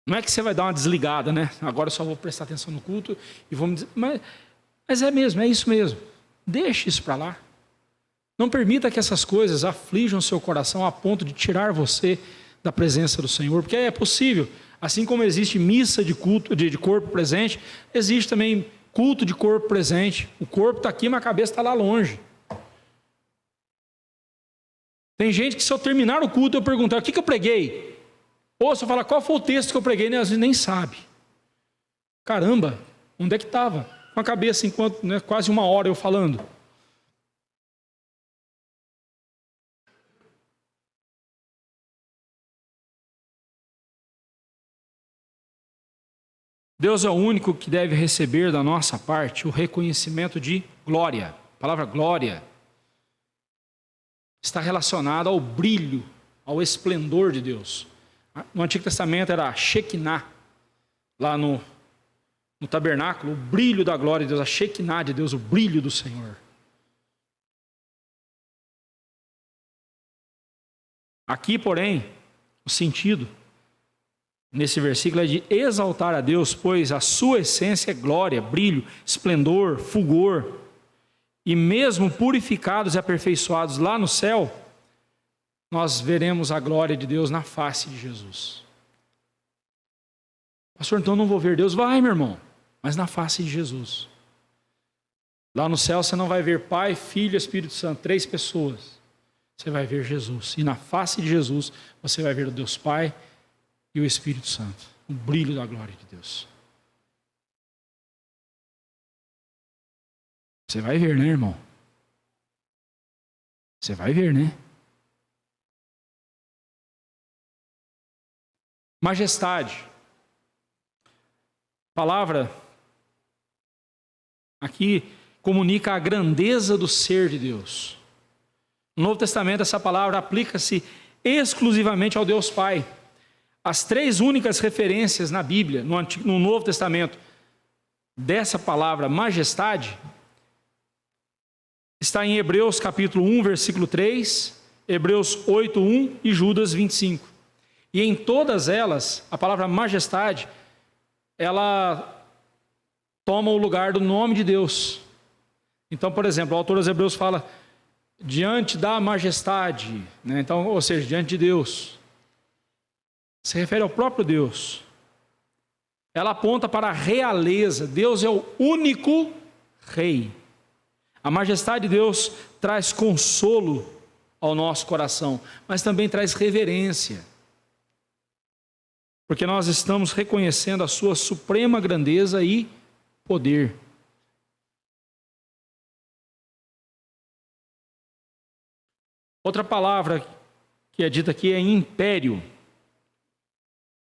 Não é que você vai dar uma desligada, né? Agora eu só vou prestar atenção no culto e vou me dizer... Mas é mesmo, é isso mesmo. Deixe isso para lá. Não permita que essas coisas aflijam o seu coração a ponto de tirar você da presença do Senhor, porque é possível. Assim como existe missa de culto de corpo presente, existe também culto de corpo presente. O corpo está aqui, mas a cabeça está lá longe. Tem gente que se eu terminar o culto, eu perguntar, o que eu preguei? Ou se eu falar, qual foi o texto que eu preguei, às vezes nem sabe. Caramba, onde é que estava? Com a cabeça, enquanto quase uma hora eu falando. Deus é o único que deve receber da nossa parte o reconhecimento de glória. A palavra glória está relacionada ao brilho, ao esplendor de Deus. No Antigo Testamento era Shekinah, lá no no tabernáculo, o brilho da glória de Deus, a Shekinah de Deus, o brilho do Senhor. Aqui, porém, o sentido nesse versículo é de exaltar a Deus, pois a sua essência é glória, brilho, esplendor, fulgor. E mesmo purificados e aperfeiçoados lá no céu, nós veremos a glória de Deus na face de Jesus. Pastor, então eu não vou ver Deus? Vai, meu irmão, mas na face de Jesus. Lá no céu você não vai ver Pai, Filho e Espírito Santo, 3 pessoas. Você vai ver Jesus. E na face de Jesus você vai ver o Deus Pai e o Espírito Santo. O brilho da glória de Deus. Você vai ver, né, irmão? Você vai ver, né? Majestade. A palavra aqui comunica a grandeza do ser de Deus. No Novo Testamento, essa palavra aplica-se exclusivamente ao Deus Pai. As 3 únicas referências na Bíblia, no Novo Testamento, dessa palavra majestade, está em Hebreus capítulo 1, versículo 3, Hebreus 8, 1 e Judas 25. E em todas elas, a palavra majestade, ela toma o lugar do nome de Deus. Então, por exemplo, o autor dos Hebreus fala diante da majestade, né? Então, ou seja, diante de Deus. Se refere ao próprio Deus. Ela aponta para a realeza. Deus é o único rei. A majestade de Deus traz consolo ao nosso coração, mas também traz reverência. Porque nós estamos reconhecendo a sua suprema grandeza e poder. Outra palavra que é dita aqui é império.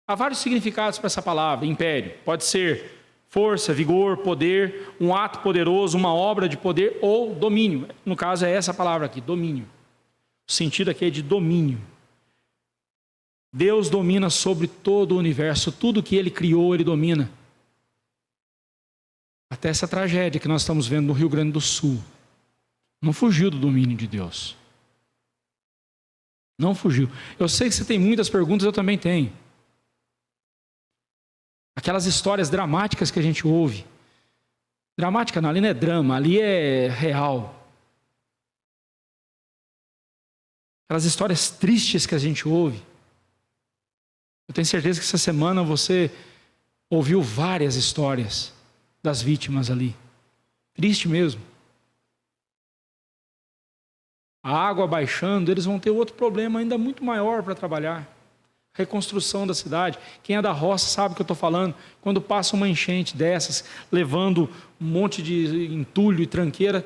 Há vários significados para essa palavra, império. Pode ser força, vigor, poder, um ato poderoso, uma obra de poder ou domínio. No caso é essa palavra aqui, domínio. O sentido aqui é de domínio. Deus domina sobre todo o universo, tudo que Ele criou, Ele domina. Até essa tragédia que nós estamos vendo no Rio Grande do Sul, não fugiu do domínio de Deus. Não fugiu. Eu sei que você tem muitas perguntas, eu também tenho. Aquelas histórias dramáticas que a gente ouve. Dramática não, ali não é drama, ali é real. Aquelas histórias tristes que a gente ouve. Eu tenho certeza que essa semana você ouviu várias histórias das vítimas ali. Triste mesmo. A água baixando, eles vão ter outro problema ainda muito maior para trabalhar. Reconstrução da cidade. Quem é da roça sabe o que eu estou falando. Quando passa uma enchente dessas, levando um monte de entulho e tranqueira,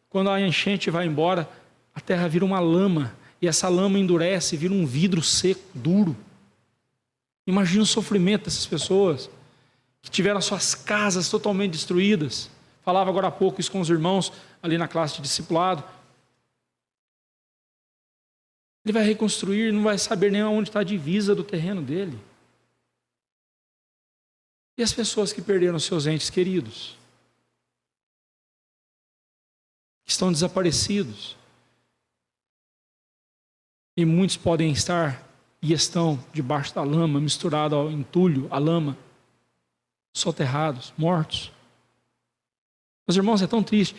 quando a enchente vai embora, a terra vira uma lama. E essa lama endurece, vira um vidro seco, duro. Imagina o sofrimento dessas pessoas que tiveram suas casas totalmente destruídas. Falava agora há pouco isso com os irmãos ali na classe de discipulado. Ele vai reconstruir, não vai saber nem onde está a divisa do terreno dele. E as pessoas que perderam seus entes queridos? Que estão desaparecidos. E muitos podem estar e estão debaixo da lama, misturados ao entulho, à lama, soterrados, mortos. Meus irmãos, é tão triste.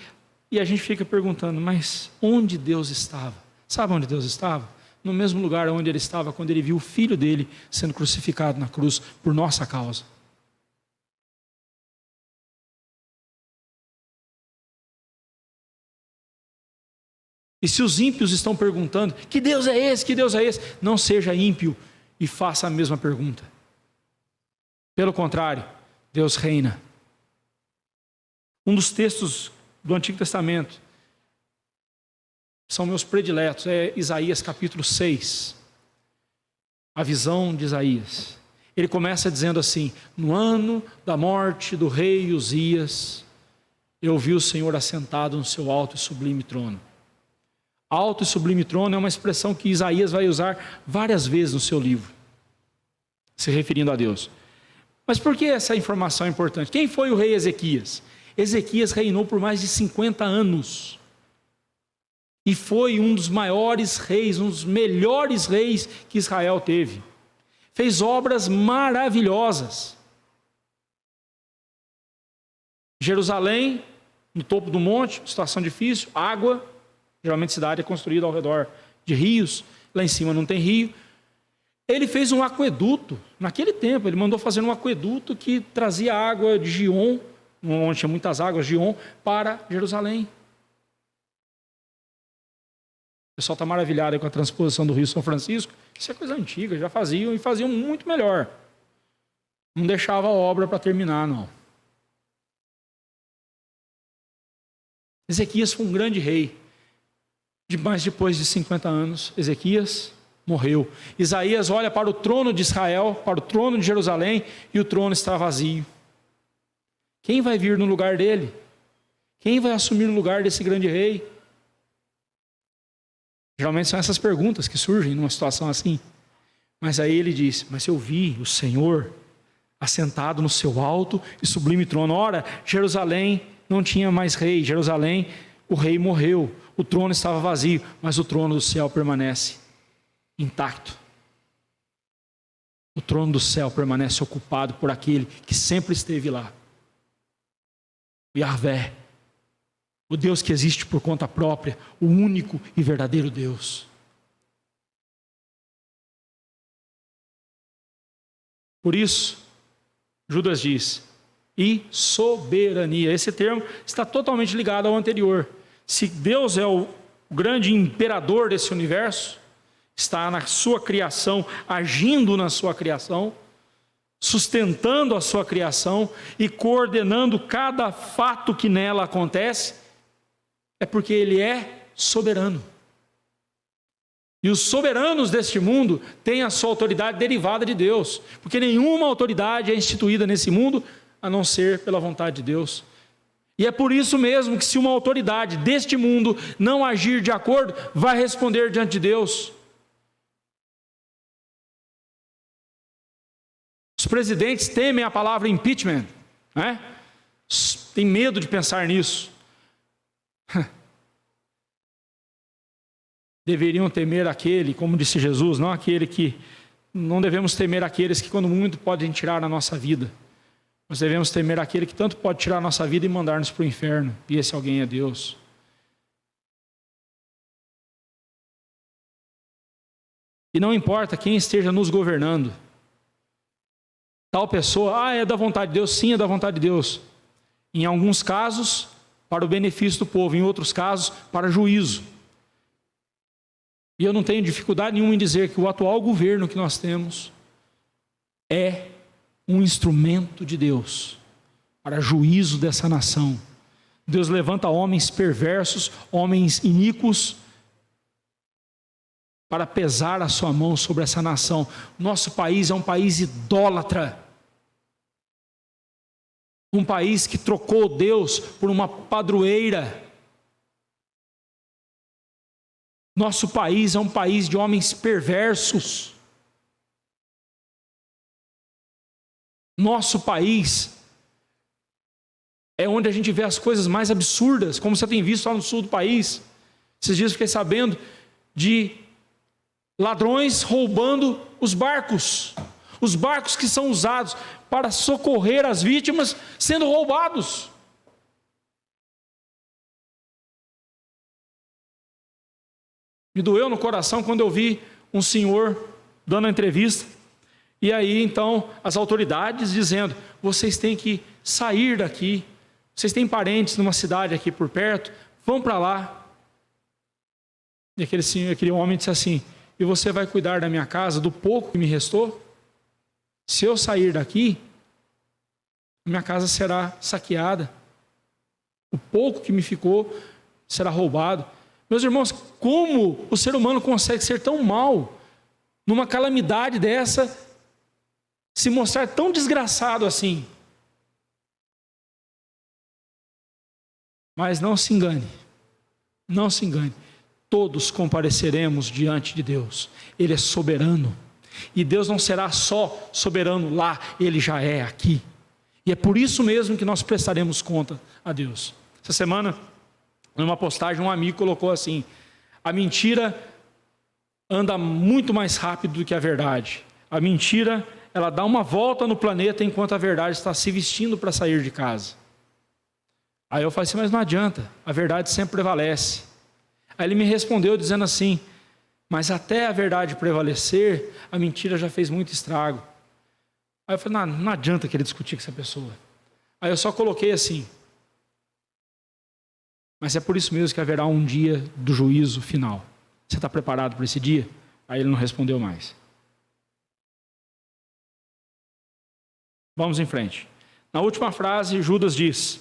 E a gente fica perguntando, mas onde Deus estava? Sabe onde Deus estava? No mesmo lugar onde Ele estava quando Ele viu o Filho dEle sendo crucificado na cruz por nossa causa. E se os ímpios estão perguntando, que Deus é esse, que Deus é esse? Não seja ímpio e faça a mesma pergunta. Pelo contrário, Deus reina. Um dos textos do Antigo Testamento, são meus prediletos, é Isaías capítulo 6. A visão de Isaías. Ele começa dizendo assim: no ano da morte do rei Uzias, eu vi o Senhor assentado no seu alto e sublime trono. Alto e sublime trono é uma expressão que Isaías vai usar várias vezes no seu livro, se referindo a Deus. Mas por que essa informação é importante? Quem foi o rei Ezequias? Ezequias reinou por mais de 50 anos. E foi um dos maiores reis, um dos melhores reis que Israel teve. Fez obras maravilhosas. Jerusalém, no topo do monte, situação difícil, água. Geralmente a cidade é construída ao redor de rios. Lá em cima não tem rio. Ele fez um aqueduto. Naquele tempo, ele mandou fazer um aqueduto que trazia água de Gion, onde tinha muitas águas, Gion, para Jerusalém. O pessoal está maravilhado com a transposição do Rio São Francisco. Isso é coisa antiga, já faziam e faziam muito melhor. Não deixava a obra para terminar, não. Ezequias foi um grande rei. Mas depois de 50 anos, Ezequias morreu. Isaías olha para o trono de Israel, para o trono de Jerusalém, e o trono está vazio. Quem vai vir no lugar dele? Quem vai assumir o lugar desse grande rei? Geralmente são essas perguntas que surgem numa situação assim. Mas aí ele diz: mas eu vi o Senhor assentado no seu alto e sublime trono. Ora, Jerusalém não tinha mais rei. Jerusalém, o rei morreu. O trono estava vazio, mas o trono do céu permanece intacto. O trono do céu permanece ocupado por aquele que sempre esteve lá. O Yahvé, o Deus que existe por conta própria, o único e verdadeiro Deus. Por isso, Judas diz, e soberania. Esse termo está totalmente ligado ao anterior. Se Deus é o grande imperador desse universo, está na sua criação, agindo na sua criação, sustentando a sua criação e coordenando cada fato que nela acontece, é porque Ele é soberano. E os soberanos deste mundo têm a sua autoridade derivada de Deus, porque nenhuma autoridade é instituída nesse mundo a não ser pela vontade de Deus. E é por isso mesmo que se uma autoridade deste mundo não agir de acordo, vai responder diante de Deus. Os presidentes temem a palavra impeachment, né? Tem medo de pensar nisso. Deveriam temer aquele, como disse Jesus, não devemos temer aqueles que quando muito podem tirar a nossa vida. Nós devemos temer aquele que tanto pode tirar a nossa vida e mandar-nos para o inferno. E esse alguém é Deus. E não importa quem esteja nos governando. Tal pessoa, é da vontade de Deus. Sim, é da vontade de Deus. Em alguns casos, para o benefício do povo. Em outros casos, para juízo. E eu não tenho dificuldade nenhuma em dizer que o atual governo que nós temos é um instrumento de Deus para juízo dessa nação. Deus levanta homens perversos, homens iníquos, para pesar a sua mão sobre essa nação. Nosso país é um país idólatra. Um país que trocou Deus por uma padroeira. Nosso país é um país de homens perversos. Nosso país é onde a gente vê as coisas mais absurdas, como você tem visto lá no sul do país. Esses dias eu fiquei sabendo de ladrões roubando os barcos que são usados para socorrer as vítimas sendo roubados. Me doeu no coração quando eu vi um senhor dando uma entrevista, e aí então as autoridades dizendo, vocês têm que sair daqui, vocês têm parentes numa cidade aqui por perto, vão para lá. E aquele homem disse assim, e você vai cuidar da minha casa, do pouco que me restou? Se eu sair daqui, minha casa será saqueada, o pouco que me ficou será roubado. Meus irmãos, como o ser humano consegue ser tão mau, numa calamidade dessa, se mostrar tão desgraçado assim? Mas não se engane, todos compareceremos diante de Deus. Ele é soberano, E Deus não será só soberano lá, Ele já é aqui. E é por isso mesmo que nós prestaremos conta a Deus. Essa semana, numa postagem, um amigo colocou assim: a mentira anda muito mais rápido do que a verdade. A mentira, ela dá uma volta no planeta enquanto a verdade está se vestindo para sair de casa. Aí eu falei assim, mas não adianta, a verdade sempre prevalece. Aí ele me respondeu dizendo assim, mas até a verdade prevalecer, a mentira já fez muito estrago. Aí eu falei, não adianta querer discutir com essa pessoa. Aí eu só coloquei assim, mas é por isso mesmo que haverá um dia do juízo final. Você está preparado para esse dia? Aí ele não respondeu mais. Vamos em frente. Na última frase, Judas diz: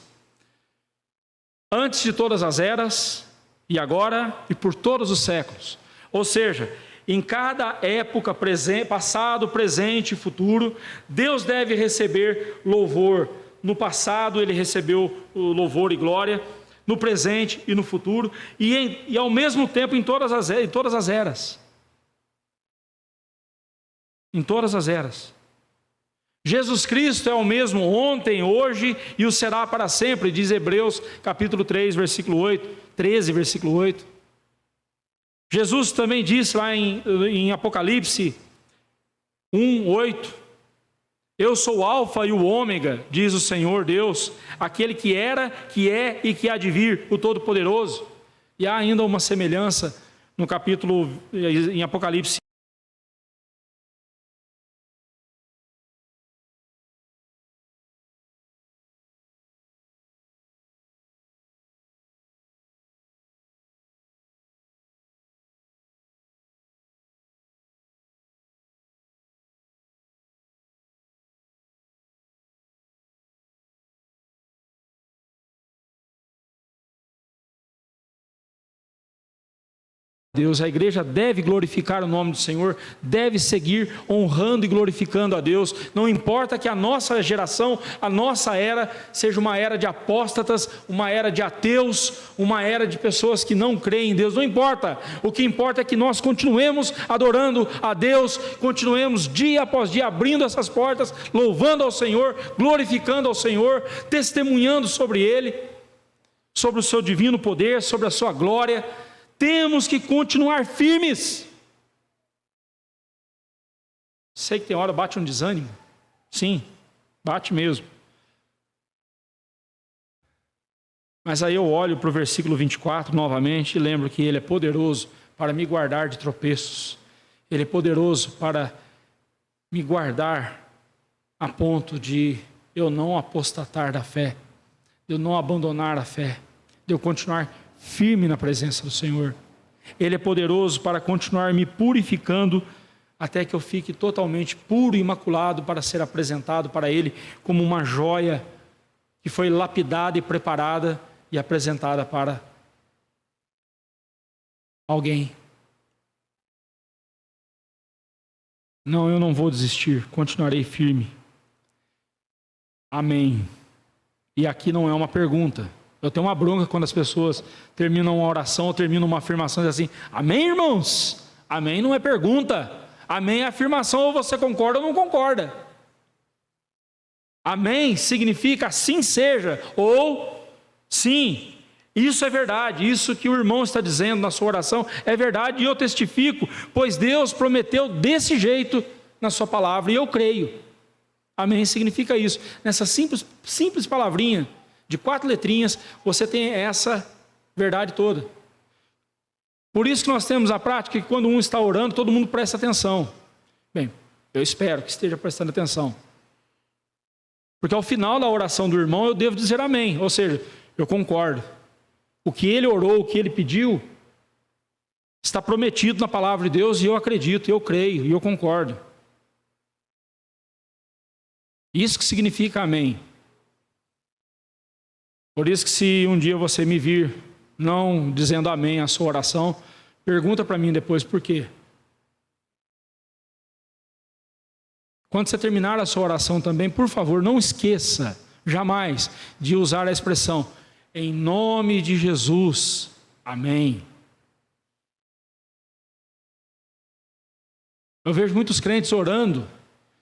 antes de todas as eras, e agora e por todos os séculos. Ou seja, em cada época, passado, presente e futuro, Deus deve receber louvor. No passado ele recebeu o louvor e glória, no presente e no futuro, e ao mesmo tempo em todas as eras. Em todas as eras. Jesus Cristo é o mesmo ontem, hoje e o será para sempre, diz Hebreus capítulo 3, versículo 13, versículo 8. Jesus também disse lá em Apocalipse 1, 8, eu sou o alfa e o ômega, diz o Senhor Deus, aquele que era, que é e que há de vir, o Todo-Poderoso. E há ainda uma semelhança no capítulo, em Apocalipse. Deus, a igreja deve glorificar o nome do Senhor, deve seguir honrando e glorificando a Deus, não importa que a nossa geração, a nossa era, seja uma era de apóstatas, uma era de ateus, uma era de pessoas que não creem em Deus, não importa, o que importa é que nós continuemos adorando a Deus, continuemos dia após dia abrindo essas portas, louvando ao Senhor, glorificando ao Senhor, testemunhando sobre Ele, sobre o seu divino poder, sobre a sua glória. Temos que continuar firmes. Sei que tem hora bate um desânimo. Sim, bate mesmo. Mas aí eu olho para o versículo 24 novamente e lembro que Ele é poderoso para me guardar de tropeços. Ele é poderoso para me guardar a ponto de eu não apostatar da fé, de eu não abandonar a fé, de eu continuar firme na presença do Senhor. Ele é poderoso para continuar me purificando até que eu fique totalmente puro e imaculado para ser apresentado para Ele como uma joia que foi lapidada e preparada e apresentada para alguém. Não, eu não vou desistir, continuarei firme. Amém. E aqui não é uma pergunta. Eu tenho uma bronca quando as pessoas terminam uma oração ou terminam uma afirmação e dizem assim, amém, irmãos? Amém não é pergunta. Amém é afirmação, ou você concorda ou não concorda. Amém significa assim seja, ou sim, isso é verdade, isso que o irmão está dizendo na sua oração é verdade, e eu testifico, pois Deus prometeu desse jeito na sua palavra, e eu creio. Amém significa isso. Nessa simples palavrinha, de 4 letrinhas, você tem essa verdade toda. Por isso que nós temos a prática que quando um está orando, todo mundo presta atenção. Bem, eu espero que esteja prestando atenção. Porque ao final da oração do irmão, eu devo dizer amém. Ou seja, eu concordo. O que ele orou, o que ele pediu, está prometido na palavra de Deus, e eu acredito, eu creio, e eu concordo. Isso que significa amém. Por isso que se um dia você me vir não dizendo amém à sua oração, pergunta para mim depois por quê. Quando você terminar a sua oração também, por favor, não esqueça jamais de usar a expressão em nome de Jesus, amém. Eu vejo muitos crentes orando,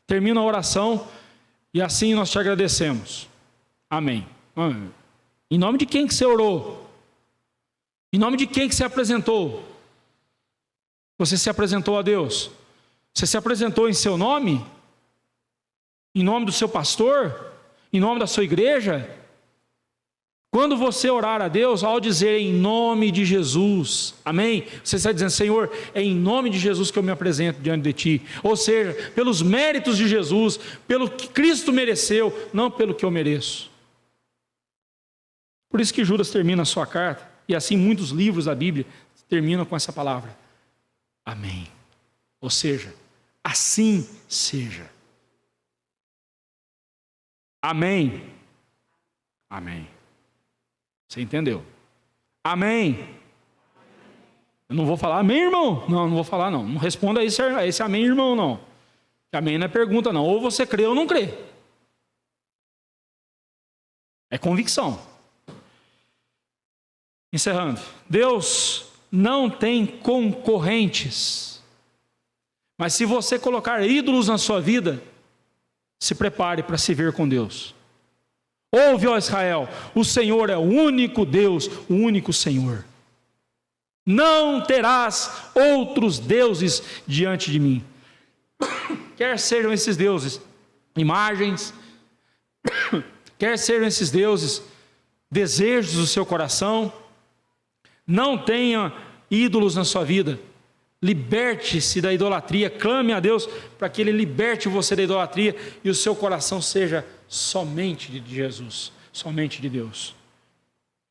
termina a oração e assim nós te agradecemos. Amém. Em nome de quem que você orou? Em nome de quem que você apresentou? Você se apresentou a Deus? Você se apresentou em seu nome? Em nome do seu pastor? Em nome da sua igreja? Quando você orar a Deus, ao dizer em nome de Jesus, amém? Você está dizendo, Senhor, é em nome de Jesus que eu me apresento diante de Ti. Ou seja, pelos méritos de Jesus, pelo que Cristo mereceu, não pelo que eu mereço. Por isso que Judas termina a sua carta, e assim muitos livros da Bíblia terminam com essa palavra. Amém. Ou seja, assim seja. Amém. Amém. Você entendeu? Amém. Eu não vou falar amém, irmão. Não vou falar não. Não responda a esse amém, irmão, não. Que amém não é pergunta, não. Ou você crê ou não crê. É convicção. Encerrando. Deus não tem concorrentes. Mas se você colocar ídolos na sua vida, se prepare para se ver com Deus. Ouve, ó Israel, o Senhor é o único Deus, o único Senhor. Não terás outros deuses diante de mim. Quer sejam esses deuses imagens, quer sejam esses deuses desejos do seu coração, não tenha ídolos na sua vida. Liberte-se da idolatria, clame a Deus para que Ele liberte você da idolatria e o seu coração seja somente de Jesus, somente de Deus.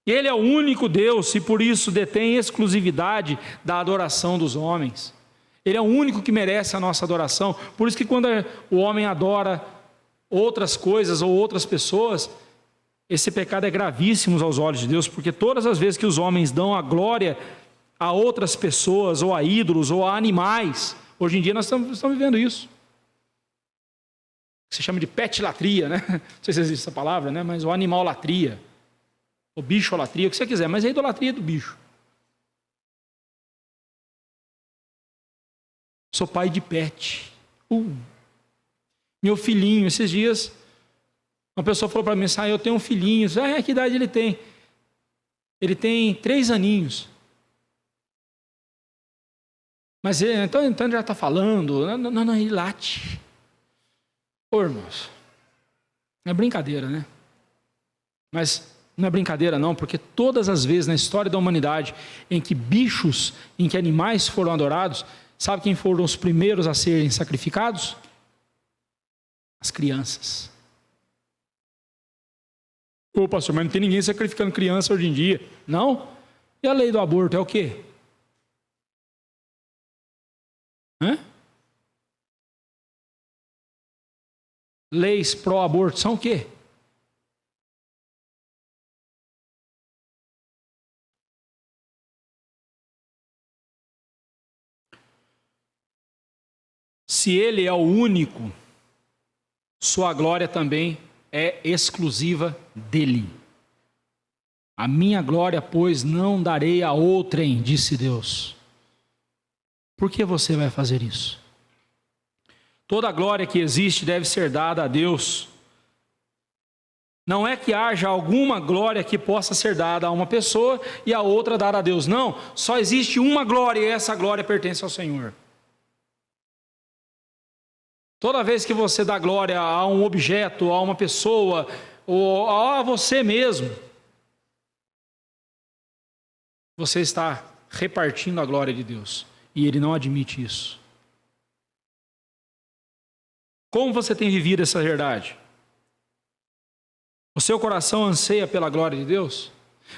Ele é o único Deus e por isso detém exclusividade da adoração dos homens. Ele é o único que merece a nossa adoração. Por isso que quando o homem adora outras coisas ou outras pessoas, esse pecado é gravíssimo aos olhos de Deus, porque todas as vezes que os homens dão a glória a outras pessoas, ou a ídolos, ou a animais, hoje em dia nós estamos vivendo isso. Se chama de petlatria, né? Não sei se existe essa palavra, né? Mas o animal-latria, ou bicho-latria, o que você quiser, mas é a idolatria do bicho. Sou pai de pet. Meu filhinho, esses dias, uma pessoa falou para mim assim, eu tenho um filhinho. Que idade ele tem? Ele tem 3 aninhos. Mas então ele já está falando, não, ele late. Irmãos, não é brincadeira, né? Mas não é brincadeira não, porque todas as vezes na história da humanidade em que bichos, em que animais foram adorados, sabe quem foram os primeiros a serem sacrificados? As crianças. Pastor, mas não tem ninguém sacrificando criança hoje em dia. Não? E a lei do aborto é o quê? Leis pró-aborto são o quê? Se Ele é o único, sua glória também é exclusiva dEle. A minha glória, pois, não darei a outrem, disse Deus. Por que você vai fazer isso? Toda a glória que existe deve ser dada a Deus. Não é que haja alguma glória que possa ser dada a uma pessoa e a outra dada a Deus. Não, só existe uma glória e essa glória pertence ao Senhor. Toda vez que você dá glória a um objeto, a uma pessoa, ou a você mesmo, você está repartindo a glória de Deus. E Ele não admite isso. Como você tem vivido essa verdade? O seu coração anseia pela glória de Deus?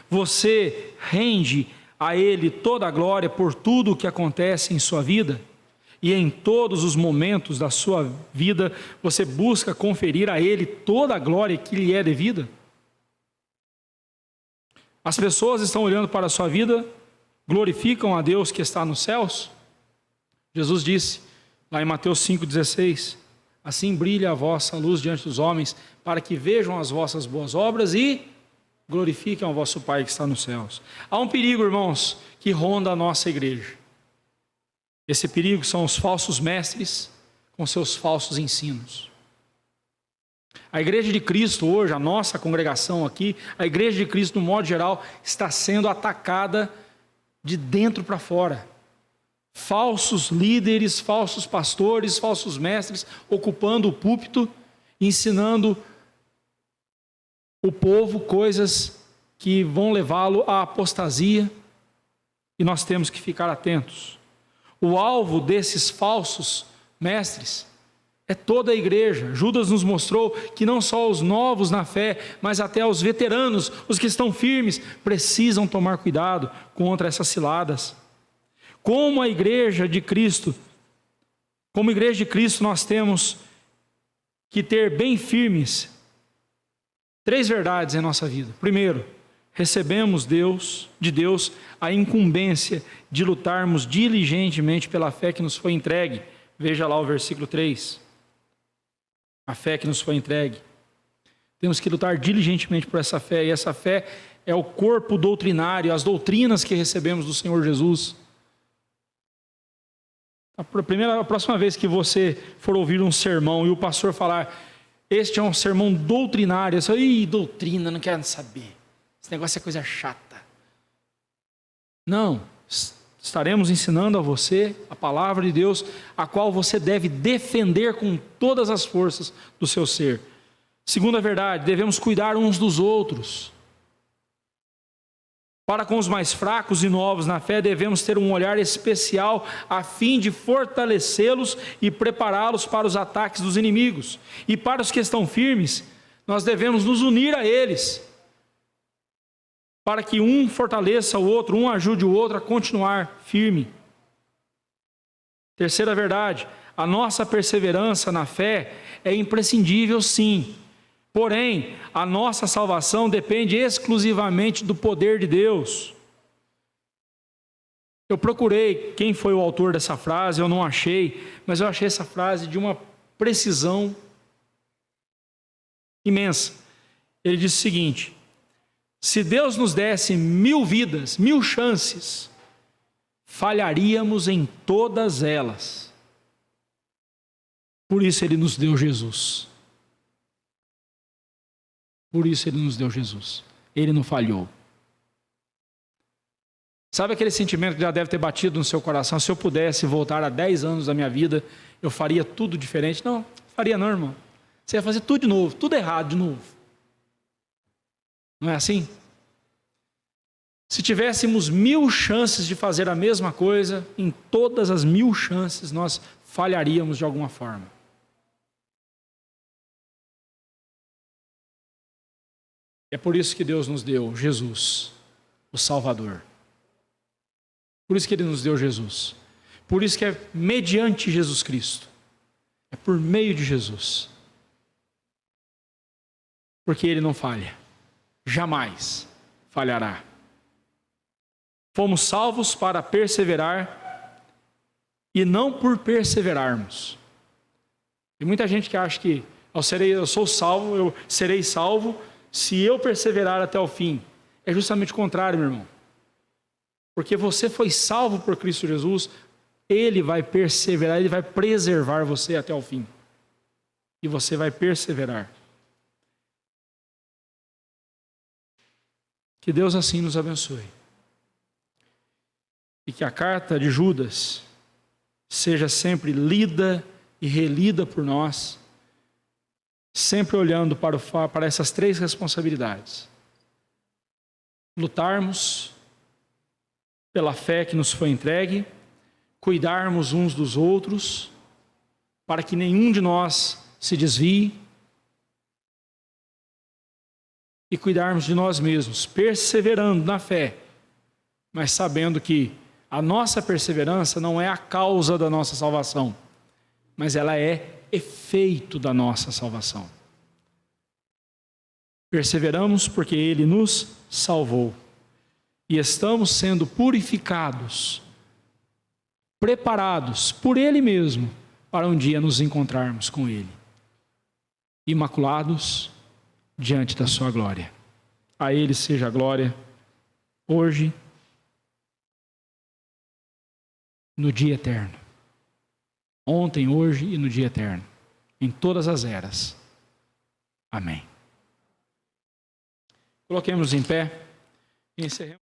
Você rende a Ele toda a glória por tudo o que acontece em sua vida? E em todos os momentos da sua vida, você busca conferir a Ele toda a glória que lhe é devida? As pessoas estão olhando para a sua vida, glorificam a Deus que está nos céus? Jesus disse, lá em Mateus 5,16, assim brilha a vossa luz diante dos homens, para que vejam as vossas boas obras e glorifiquem ao vosso Pai que está nos céus. Há um perigo, irmãos, que ronda a nossa igreja. Esse perigo são os falsos mestres com seus falsos ensinos. A Igreja de Cristo hoje, a nossa congregação aqui, a Igreja de Cristo, no modo geral, está sendo atacada de dentro para fora. Falsos líderes, falsos pastores, falsos mestres, ocupando o púlpito, ensinando o povo coisas que vão levá-lo à apostasia, e nós temos que ficar atentos. O alvo desses falsos mestres é toda a igreja. Judas nos mostrou que não só os novos na fé, mas até os veteranos, os que estão firmes, precisam tomar cuidado contra essas ciladas. Como igreja de Cristo, nós temos que ter bem firmes 3 verdades em nossa vida. Primeiro, recebemos de Deus a incumbência de lutarmos diligentemente pela fé que nos foi entregue. Veja lá o versículo 3. A fé que nos foi entregue. Temos que lutar diligentemente por essa fé, e essa fé é o corpo doutrinário, as doutrinas que recebemos do Senhor Jesus. A próxima vez que você for ouvir um sermão e o pastor falar, este é um sermão doutrinário, você fala, doutrina, não quero saber. Esse negócio é coisa chata. Não, estaremos ensinando a você a palavra de Deus, a qual você deve defender com todas as forças do seu ser. Segunda verdade, devemos cuidar uns dos outros. Para com os mais fracos e novos na fé, devemos ter um olhar especial a fim de fortalecê-los e prepará-los para os ataques dos inimigos. E para os que estão firmes, nós devemos nos unir a eles, para que um fortaleça o outro, um ajude o outro a continuar firme. Terceira verdade, a nossa perseverança na fé é imprescindível, sim. Porém, a nossa salvação depende exclusivamente do poder de Deus. Eu procurei quem foi o autor dessa frase, eu não achei, mas eu achei essa frase de uma precisão imensa. Ele disse o seguinte: se Deus nos desse 1000 vidas, 1000 chances, falharíamos em todas elas. Por isso Ele nos deu Jesus. Por isso Ele nos deu Jesus. Ele não falhou. Sabe aquele sentimento que já deve ter batido no seu coração? Se eu pudesse voltar a 10 anos da minha vida, eu faria tudo diferente? Não, faria não, irmão. Você ia fazer tudo de novo, tudo errado de novo. Não é assim? Se tivéssemos 1000 chances de fazer a mesma coisa, em todas as 1000 chances nós falharíamos de alguma forma. É por isso que Deus nos deu Jesus, o Salvador. Por isso que Ele nos deu Jesus. Por isso que é mediante Jesus Cristo. É por meio de Jesus. Porque Ele não falha. Jamais falhará. Fomos salvos para perseverar e não por perseverarmos. Tem muita gente que acha que eu sou salvo, eu serei salvo se eu perseverar até o fim. É justamente o contrário, meu irmão. Porque você foi salvo por Cristo Jesus, Ele vai perseverar, Ele vai preservar você até o fim. E você vai perseverar. Que Deus assim nos abençoe. E que a carta de Judas seja sempre lida e relida por nós, sempre olhando para essas 3 responsabilidades. Lutarmos pela fé que nos foi entregue, cuidarmos uns dos outros, para que nenhum de nós se desvie, e cuidarmos de nós mesmos, perseverando na fé, mas sabendo que a nossa perseverança não é a causa da nossa salvação, mas ela é efeito da nossa salvação. Perseveramos porque Ele nos salvou e estamos sendo purificados, preparados por Ele mesmo para um dia nos encontrarmos com Ele, imaculados diante da sua glória. A Ele seja a glória hoje no dia eterno. Ontem, hoje e no dia eterno. Em todas as eras. Amém. Coloquemos em pé e encerremos.